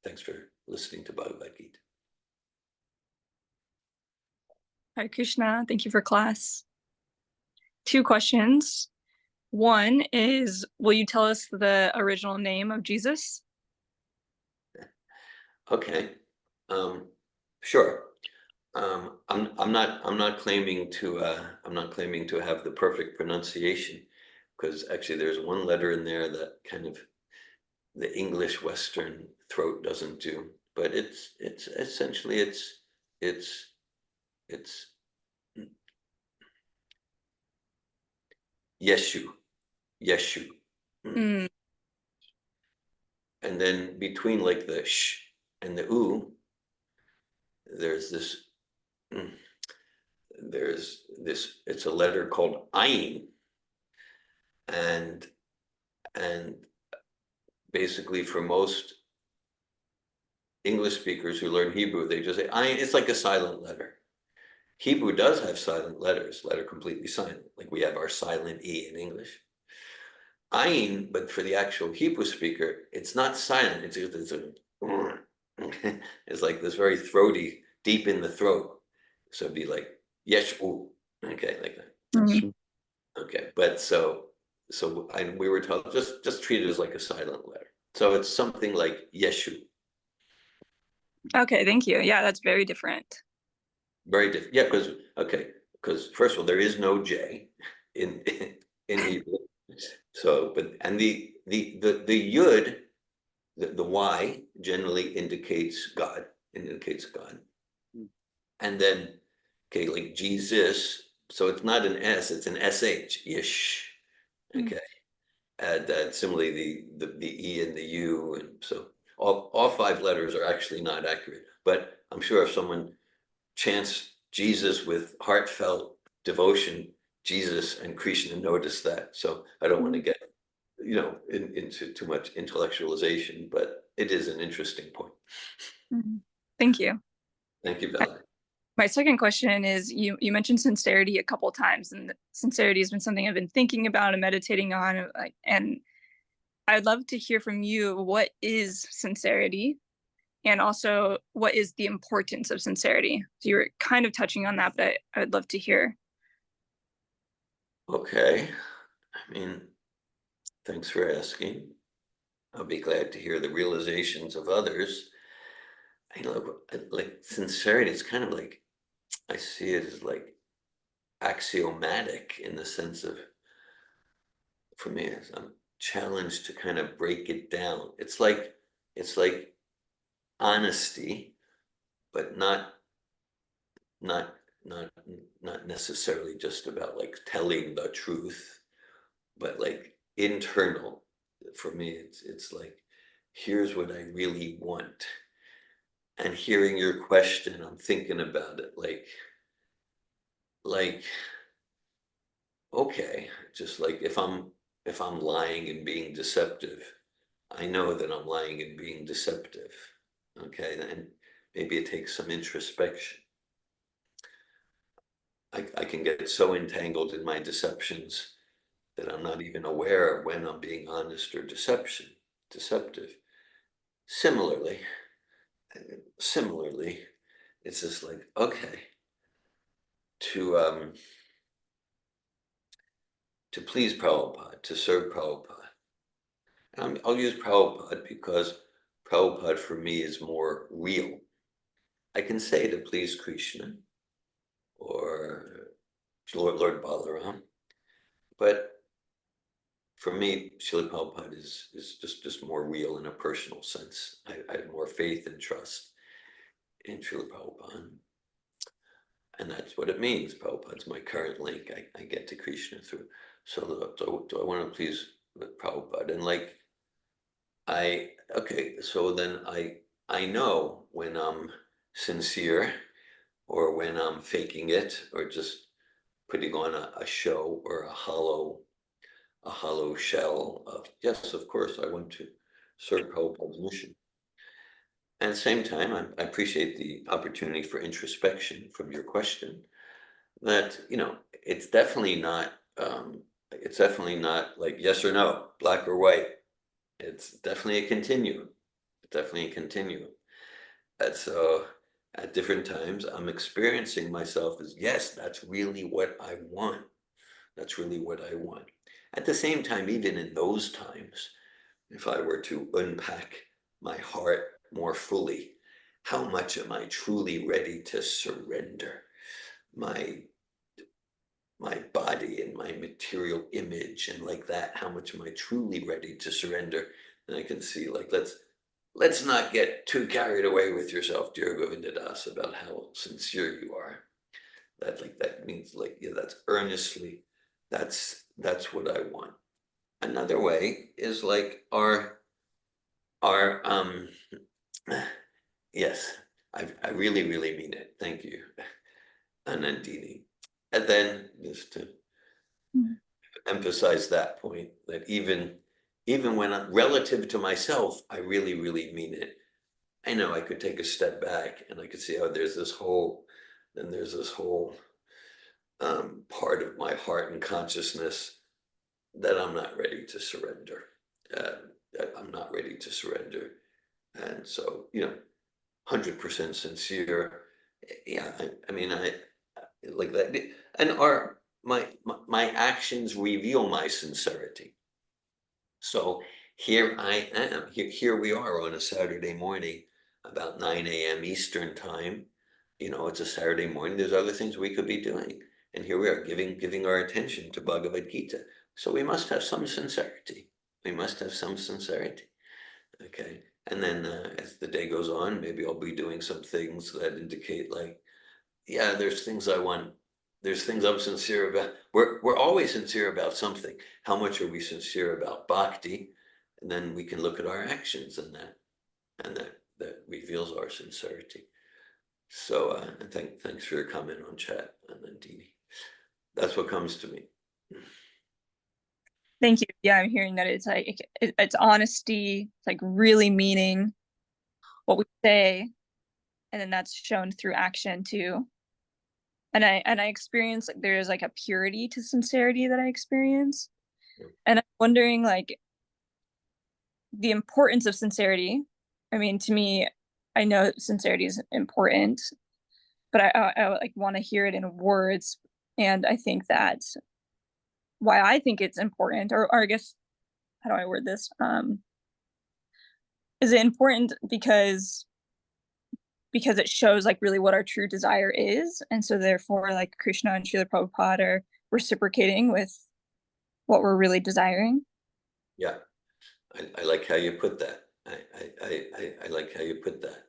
Thanks for listening to Bhagavad-gita. Hare Krishna, thank you for class. 2 questions. One is, will you tell us the original name of Jesus? Okay, sure. I'm not claiming to have the perfect pronunciation, because actually there's one letter in there that kind of the English Western throat doesn't do, but it's essentially it's Yeshu. Mm. And then between like the sh and the u, there's this it's a letter called ayin, and basically for most English speakers who learn Hebrew, they just say ayin. It's like a silent letter. Hebrew does have silent letters that are completely silent, like we have our silent E in English. Ayin, but for the actual Hebrew speaker, it's not silent. It's like this very throaty, deep in the throat. So it'd be like yeshu, okay, like that. Mm. Okay, but we were told just treat it as like a silent letter. So it's something like yeshu. Okay, thank you. Yeah, that's very different. Very different. Yeah, because first of all, there is no J in Hebrew. So, but and the yud, the Y generally indicates God, and then okay, like Jesus. So it's not an S, it's an SH, ish. Okay, and similarly the E and the U, and so all 5 letters are actually not accurate. But I'm sure if someone chants Jesus with heartfelt devotion, Jesus and Krishna notice that. So I don't want to get into too much intellectualization, but it is an interesting point. Thank you. Thank you, Valerie. My second question is, you mentioned sincerity a couple of times, and sincerity has been something I've been thinking about and meditating on, and I'd love to hear from you, what is sincerity? And also, what is the importance of sincerity? So you were kind of touching on that, but I would love to hear. Okay. I mean, thanks for asking. I'll be glad to hear the realizations of others. I know, like sincerity, it's kind of like, I see it as like axiomatic in the sense of, for me, I'm challenged to kind of break it down. It's like honesty, but not necessarily just about like telling the truth, but like internal. For me, it's like, here's what I really want. And hearing your question, I'm thinking about it like, okay, just like if I'm lying and being deceptive, I know that I'm lying and being deceptive. Okay, and maybe it takes some introspection. I can get so entangled in my deceptions that I'm not even aware of when I'm being honest or deceptive. Similarly, it's just like, okay, to please Prabhupada, to serve Prabhupada. I'll use Prabhupada because Prabhupada for me is more real. I can say to please Krishna or Lord Balaram, but for me, Srila Prabhupada is just more real in a personal sense. I have more faith and trust in Srila Prabhupada. And that's what it means. Prabhupada's my current link. I get to Krishna through. So do I want to please with Prabhupada? And like, so then I know when I'm sincere or when I'm faking it or just putting on a show or a hollow shell of, yes, of course, I want to serve Prabhupada's mission. at the same time, I appreciate the opportunity for introspection from your question. That, it's definitely not. It's definitely not like yes or no, black or white. It's definitely a continuum. It's definitely a continuum. And so, at different times, I'm experiencing myself as yes, that's really what I want. That's really what I want. At the same time, even in those times, if I were to unpack my heart more fully, how much am I truly ready to surrender my my body and my material image and like that? How much am I truly ready to surrender? And I can see like let's not get too carried away with yourself, dear Govinda Das, about how sincere you are. That means like yeah, that's earnestly, that's what I want. Another way is like our yes, I really, really mean it. Thank you, Anandini. And then just to Mhm. emphasize that point, that even when I'm relative to myself, I really, really mean it. I know I could take a step back and I could see, oh, there's this whole part of my heart and consciousness that I'm not ready to surrender. That I'm not ready to surrender. And so, 100% sincere. Yeah, I mean, I like that. And my actions reveal my sincerity. So here I am. Here we are on a Saturday morning, about 9 a.m. Eastern time. It's a Saturday morning. There's other things we could be doing, and here we are giving our attention to Bhagavad-gita. So we must have some sincerity. We must have some sincerity. Okay. And then as the day goes on, maybe I'll be doing some things that indicate like, yeah, there's things I want. There's things I'm sincere about. We're always sincere about something. How much are we sincere about bhakti? And then we can look at our actions and that reveals our sincerity. So and thanks for your comment on chat, Nandini. That's what comes to me. Thank you. Yeah, I'm hearing that it's like it's honesty, it's like really meaning what we say, and then that's shown through action too. And I experience like there's like a purity to sincerity that I experience. And I'm wondering like the importance of sincerity. I mean, to me, I know sincerity is important, but I like want to hear it in words. And I think that why I think it's important, or I guess how do I word this? Is it important because it shows like really what our true desire is, and so therefore like Krishna and Srila Prabhupada are reciprocating with what we're really desiring. Yeah, I like how you put that. I like how you put that.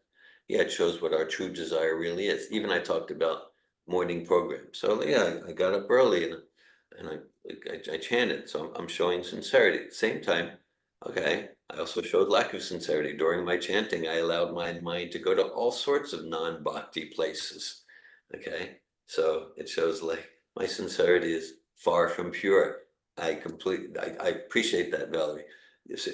Yeah, it shows what our true desire really is. Even I talked about morning program. So yeah, I got up early and I chanted. So I'm showing sincerity. At the same time, okay, I also showed lack of sincerity. During my chanting, I allowed my mind to go to all sorts of non-bhakti places. Okay, so it shows like my sincerity is far from pure. I appreciate that, Valerie. It's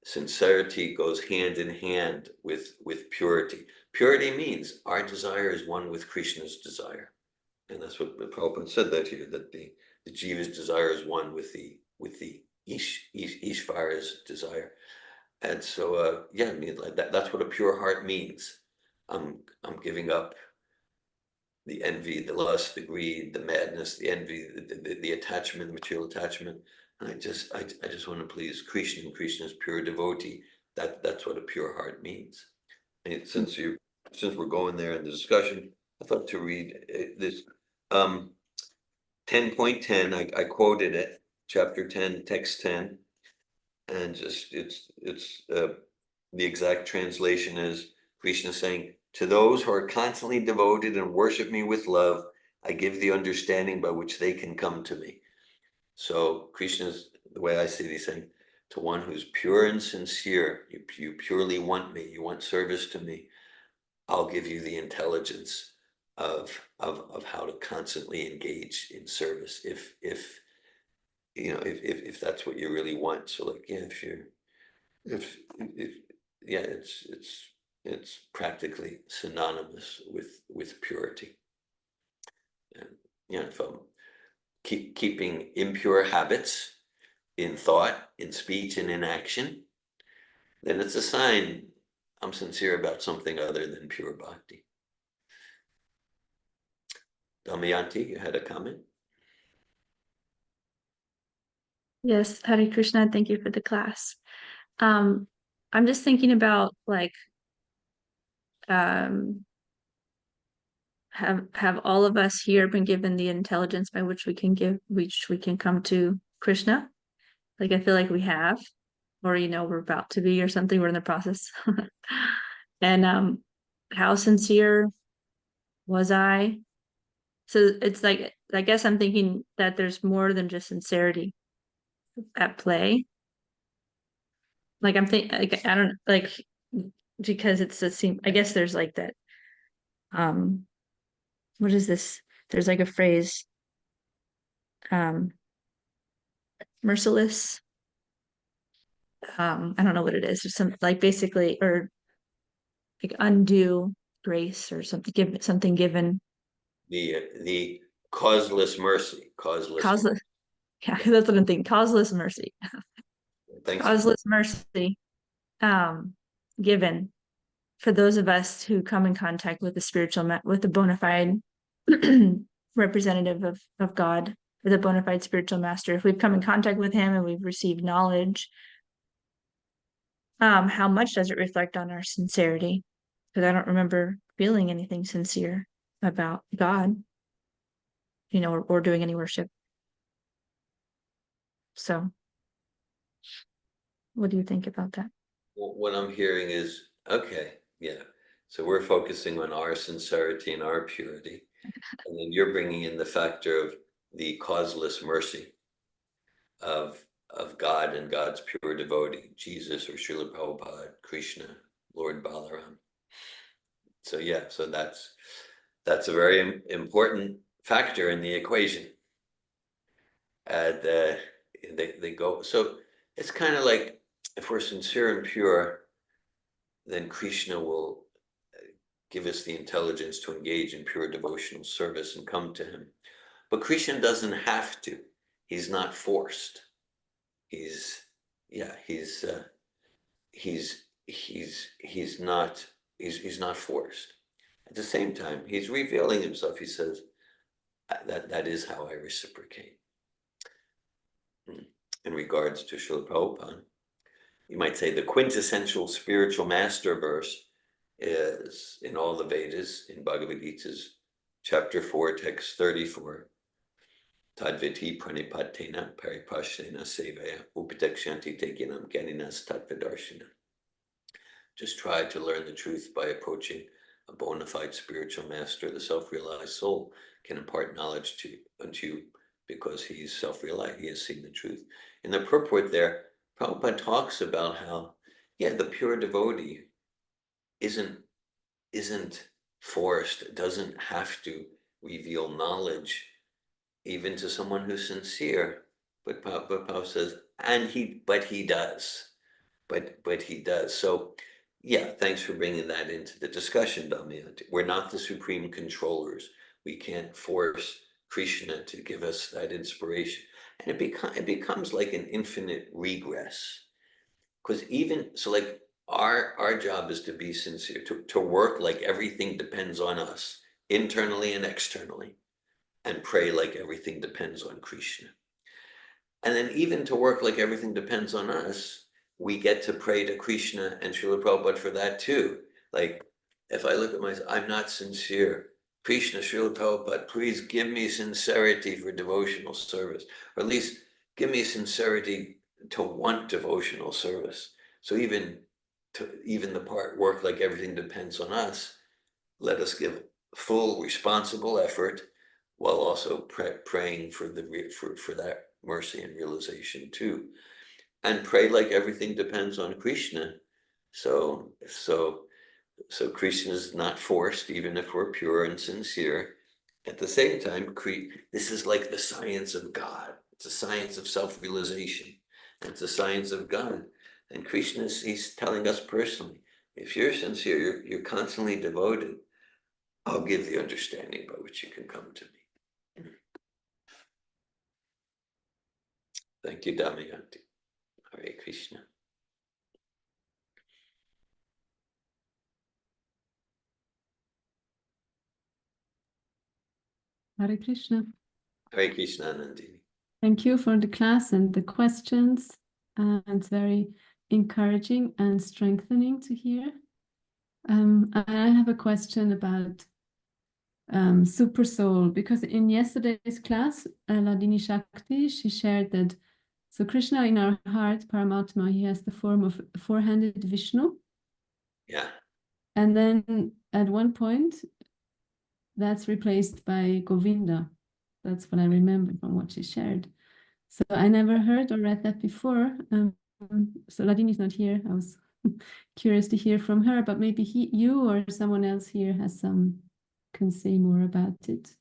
sincerity goes hand in hand with purity. Purity means our desire is one with Krishna's desire, and that's what Prabhupada said that here. That the jiva's desire is one with the Ishvara's desire, and so yeah, I mean like that's what a pure heart means. I'm giving up the envy, the lust, the greed, the madness, the envy, the attachment, the material attachment. And I just want to please Krishna and Krishna's pure devotee. That's what a pure heart means. And since we're going there in the discussion, I thought to read this 10.10. I quoted it, chapter 10, text 10, and just it's the exact translation is Krishna saying, to those who are constantly devoted and worship me with love, I give the understanding by which they can come to me. So Krishna's, the way I see these things, to one who's pure and sincere, you purely want me, you want service to me, I'll give you the intelligence of how to constantly engage in service if that's what you really want. So like yeah, if yeah, it's practically synonymous with purity. And if I'm keeping impure habits in thought, in speech, and in action, then it's a sign I'm sincere about something other than pure bhakti. Damayanti, you had a comment? Yes, Hare Krishna, thank you for the class. I'm just thinking about like have all of us here been given the intelligence by which we can come to Krishna? Like I feel like we have, or we're about to be or something, we're in the process. And how sincere was I? So it's like I guess I'm thinking that there's more than just sincerity at play. Like I'm thinking, like I don't like because it's a seem. I guess there's like that. What is this? There's like a phrase, um, merciless. I don't know what it is. Or some like basically, or like undue grace or something. Give something given. The causeless mercy, Causeless. Yeah, that's what I'm thinking. Causeless mercy. Thanks. Causeless mercy. Given for those of us who come in contact with the with the bona fide representative of God, or the bona fide spiritual master. If we've come in contact with him and we've received knowledge, how much does it reflect on our sincerity? Because I don't remember feeling anything sincere about God, or doing any worship. So what do you think about that? What I'm hearing is, okay, yeah. So we're focusing on our sincerity and our purity. And then you're bringing in the factor of the causeless mercy of God and God's pure devotee, Jesus or Srila Prabhupada, Krishna, Lord Balaram. So yeah, so that's a very important factor in the equation. And they go, so it's kind of like if we're sincere and pure, then Krishna will give us the intelligence to engage in pure devotional service and come to him. But Krishna doesn't have to. He's not forced. He's not forced. At the same time, he's revealing himself. He says that is how I reciprocate. In regards to Srila Prabhupada, you might say the quintessential spiritual master verse is in all the Vedas, in Bhagavad-gita's chapter 4, text 34. Tadviti pranipatena paripashena sevaya upadakshanti teginam ganinas tatvadarshana. Just try to learn the truth by approaching a bona fide spiritual master. The self-realized soul can impart knowledge unto you because he's self-realized. He has seen the truth. In the purport there, Prabhupada talks about how, the pure devotee isn't forced, doesn't have to reveal knowledge even to someone who's sincere. But Prabhupada says, but he does. But he does. So thanks for bringing that into the discussion, Damayanti. We're not the supreme controllers. We can't force Krishna to give us that inspiration. And it becomes like an infinite regress. Because like our job is to be sincere, to work like everything depends on us, internally and externally, and pray like everything depends on Krishna. And then even to work like everything depends on us, we get to pray to Krishna and Srila Prabhupada for that too. Like, if I look at myself, I'm not sincere. Krishna, Srila Prabhupada, please give me sincerity for devotional service, or at least give me sincerity to want devotional service. So even the part work like everything depends on us, let us give full responsible effort while also praying for that mercy and realization too, and pray like everything depends on Krishna. So Krishna is not forced, even if we're pure and sincere. At the same time, this is like the science of God. It's a science of self-realization. It's a science of God. And Krishna, he's telling us personally, if you're sincere, you're constantly devoted, I'll give the understanding by which you can come to me. Thank you, Damayanti. Hare Krishna. Hare Krishna. Hare Krishna, Nandini. Thank you for the class and the questions. It's very encouraging and strengthening to hear. I have a question about Super Soul, because in yesterday's class, Ladini Shakti, she shared that, so Krishna in our heart, Paramatma, he has the form of four-handed Vishnu. Yeah. And then at one point, that's replaced by Govinda. That's what I remember from what she shared. So I never heard or read that before. So Ladini is not here. I was curious to hear from her, but maybe you or someone else here has can say more about it.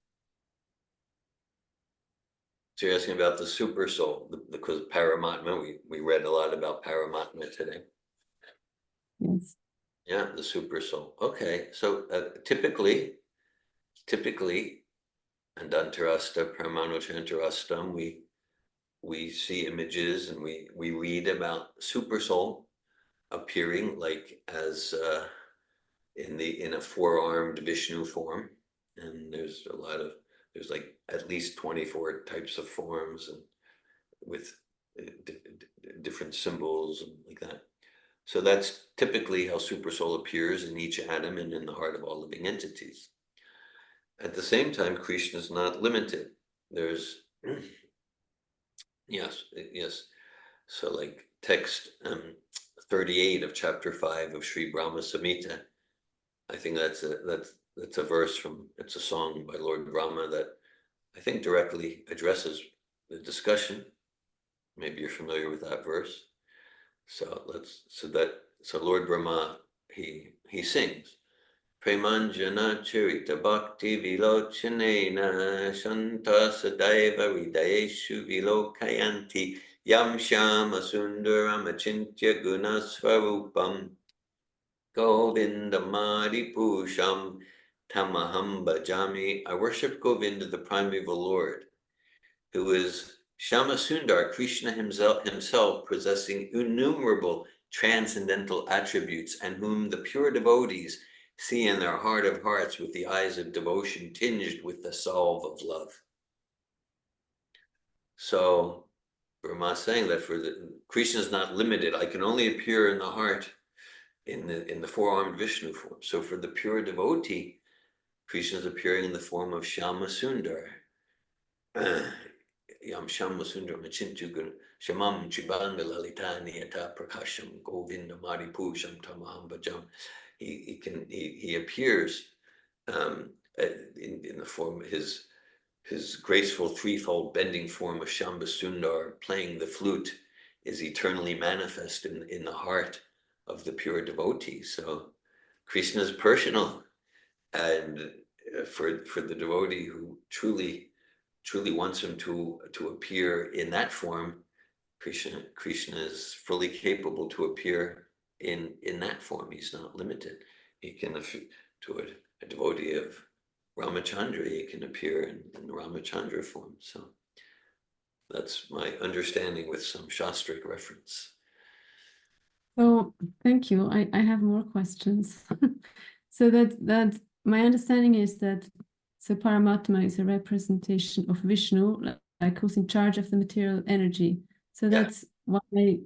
So you're asking about the super soul, because Paramatma, we read a lot about Paramatma today. Yes. Yeah, the super soul. Okay, so typically, and Antarasta, Paramanochantarastam, we see images and we read about super soul appearing like as in a four-armed Vishnu form, and there's like at least 24 types of forms and with different symbols and like that. So that's typically how super soul appears in each atom and in the heart of all living entities. At the same time, Krishna is not limited. There's yes. So like text 38 of chapter 5 of Sri Brahma Samhita, I think that's a verse from, it's a song by Lord Brahma that I think directly addresses the discussion. Maybe you're familiar with that verse. So Lord Brahma, he sings, Premanjana Charita Bhakti Vilochanena Shanta Sadaiva Ridayeshu Vilokayanti Yam Shama Sundaram Achintya Guna Svarupam Govinda Madi Pusham Tamaham Bhajami. I worship Govinda, the primeval Lord, who is Shama Sundar, Krishna himself possessing innumerable transcendental attributes, and whom the pure devotees see in their heart of hearts with the eyes of devotion tinged with the salve of love. So Brahma is saying that Krishna is not limited. I can only appear in the heart in the four-armed Vishnu form. So for the pure devotee, Krishna is appearing in the form of Shama Sundar. Yam Shama Sundar Machintu Shamam Chibanga Lalitani Ata Prakasham Govinda Madi Pusham Tamaham Bhajam. He appears in the form, his graceful threefold bending form of Shamba Sundar playing the flute is eternally manifest in the heart of the pure devotee. So Krishna is personal, and for the devotee who truly wants him to appear in that form, Krishna is fully capable to appear in that form. He's not limited. He can, to a devotee of Ramachandra, he can appear in the Ramachandra form. So that's my understanding with some Shastric reference. So thank you. I have more questions. So that my understanding is that so Paramatma is a representation of Vishnu, like who's in charge of the material energy. So that's why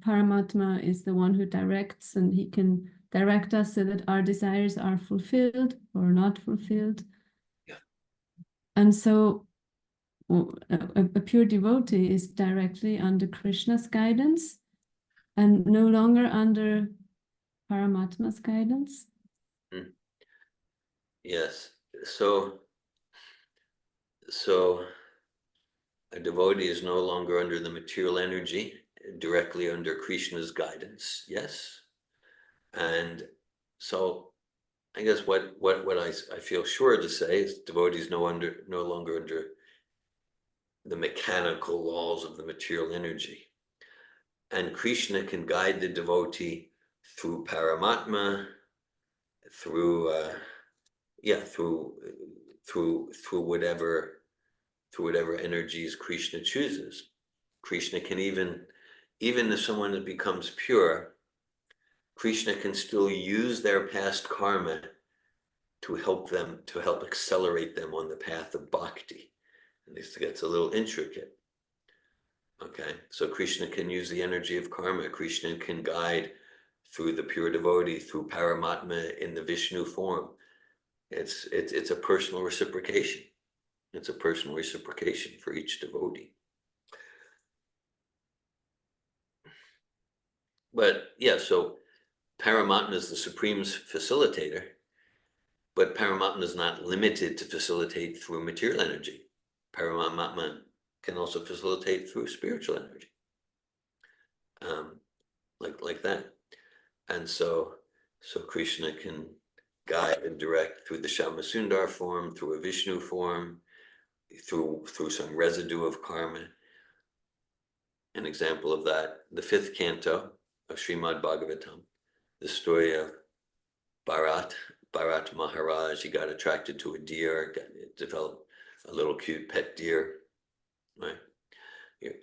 Paramatma is the one who directs, and he can direct us so that our desires are fulfilled or not fulfilled. Yeah. And so a pure devotee is directly under Krishna's guidance and no longer under Paramatma's guidance. Yes. So a devotee is no longer under the material energy, directly under Krishna's guidance. Yes. And so I guess what I feel sure to say is devotees no longer under the mechanical laws of the material energy. And Krishna can guide the devotee through Paramatma, through whatever energies Krishna chooses. Krishna can even if someone becomes pure, Krishna can still use their past karma to help accelerate them on the path of bhakti. And this gets a little intricate. Okay, so Krishna can use the energy of karma. Krishna can guide through the pure devotee, through Paramatma in the Vishnu form. It's a personal reciprocation. It's a personal reciprocation for each devotee. But yeah, so Paramatma is the supreme facilitator, but Paramatma is not limited to facilitate through material energy. Paramatma can also facilitate through spiritual energy, like that. And so Krishna can guide and direct through the Shamasundar form, through a Vishnu form, through some residue of karma. An example of that, the 5th canto of Srimad Bhagavatam, the story of Bharat Maharaj. He got attracted to a deer, developed a little cute pet deer, right?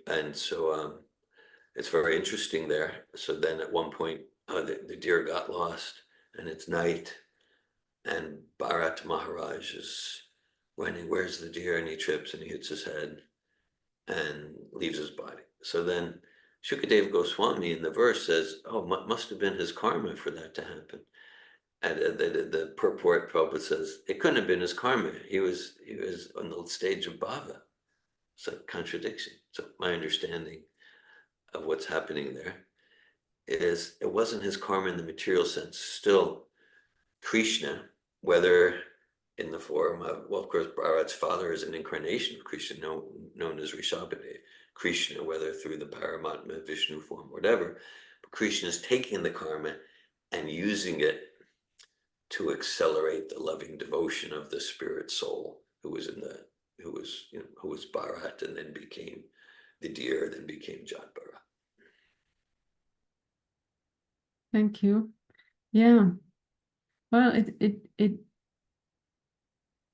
And so it's very interesting there. So then at one point, the deer got lost, and it's night, and Bharat Maharaj is running, where's the deer? And he trips and he hits his head and leaves his body. So then Shukadeva Goswami in the verse says, oh, must have been his karma for that to happen. And the purport Prabhupada says, it couldn't have been his karma. He was on the stage of bhava. It's a contradiction. So my understanding of what's happening there is it wasn't his karma in the material sense. Still, Krishna, whether in the form of, well, of course, Bharat's father is an incarnation of Krishna, known as Rishabhadev. Krishna, whether through the Paramatma, Vishnu form, whatever, but Krishna is taking the karma and using it to accelerate the loving devotion of the spirit soul who was Bharat, and then became the deer, then became Jadbara. Thank you. Yeah. Well,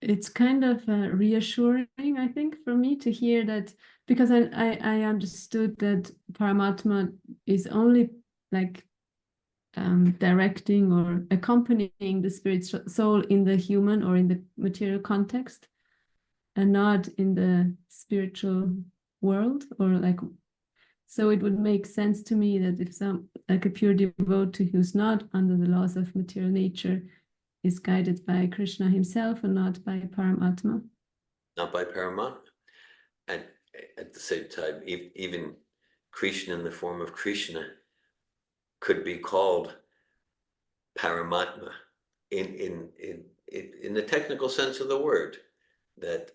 it's kind of reassuring, I think, for me to hear that, because I understood that Paramatma is only like directing or accompanying the spirit soul in the human or in the material context, and not in the spiritual world, or like, so it would make sense to me that if like a pure devotee who's not under the laws of material nature is guided by Krishna himself and not by Paramatma. Not by Paramatma. And at the same time, even Krishna in the form of Krishna could be called Paramatma in the technical sense of the word, that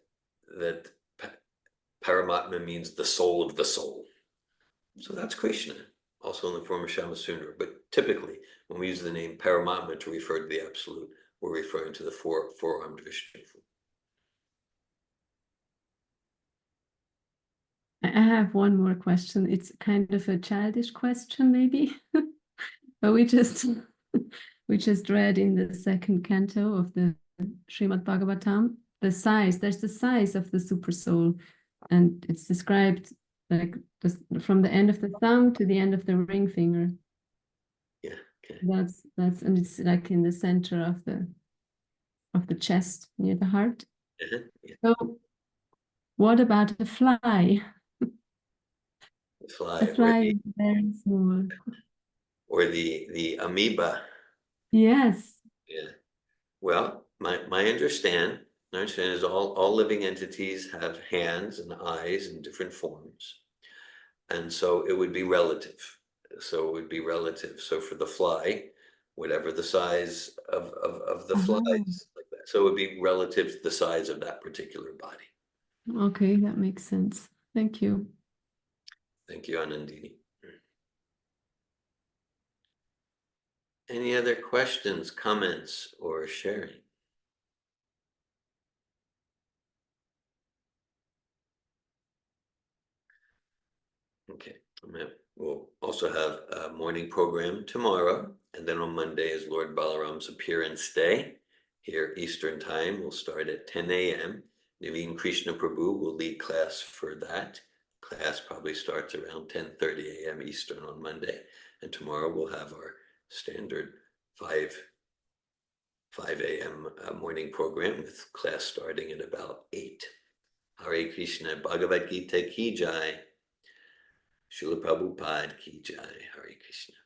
Paramatma means the soul of the soul. So that's Krishna, also in the form of Shamasundara. But typically, when we use the name Paramatma to refer to the Absolute, we're referring to the four-armed Vishnu. I have one more question. It's kind of a childish question, maybe, but we just read in the 2nd canto of the Srimad Bhagavatam there's the size of the super soul, and it's described like from the end of the thumb to the end of the ring finger. Yeah, okay. That's and it's like in the center of the chest near the heart. Yeah. So what about the fly? The fly is very small. Or the amoeba. Yes. Yeah. Well, my understanding is all living entities have hands and eyes in different forms. And so it would be relative. So for the fly, whatever the size of the fly is, like that. So it would be relative to the size of that particular body. Okay, that makes sense. Thank you. Thank you, Anandini. Any other questions, comments, or sharing? Okay, we'll also also have a morning program tomorrow, and then on Monday is Lord Balaram's Appearance Day. Here Eastern Time will start at 10 a.m. Naveen Krishna Prabhu will lead class for that. Class probably starts around 10:30 a.m. Eastern on Monday, and tomorrow we'll have our standard 5 a.m. Morning program with class starting at about 8. Hare Krishna, Bhagavad-gita ki jai. Srila Prabhupada ki jai. Hare Krishna.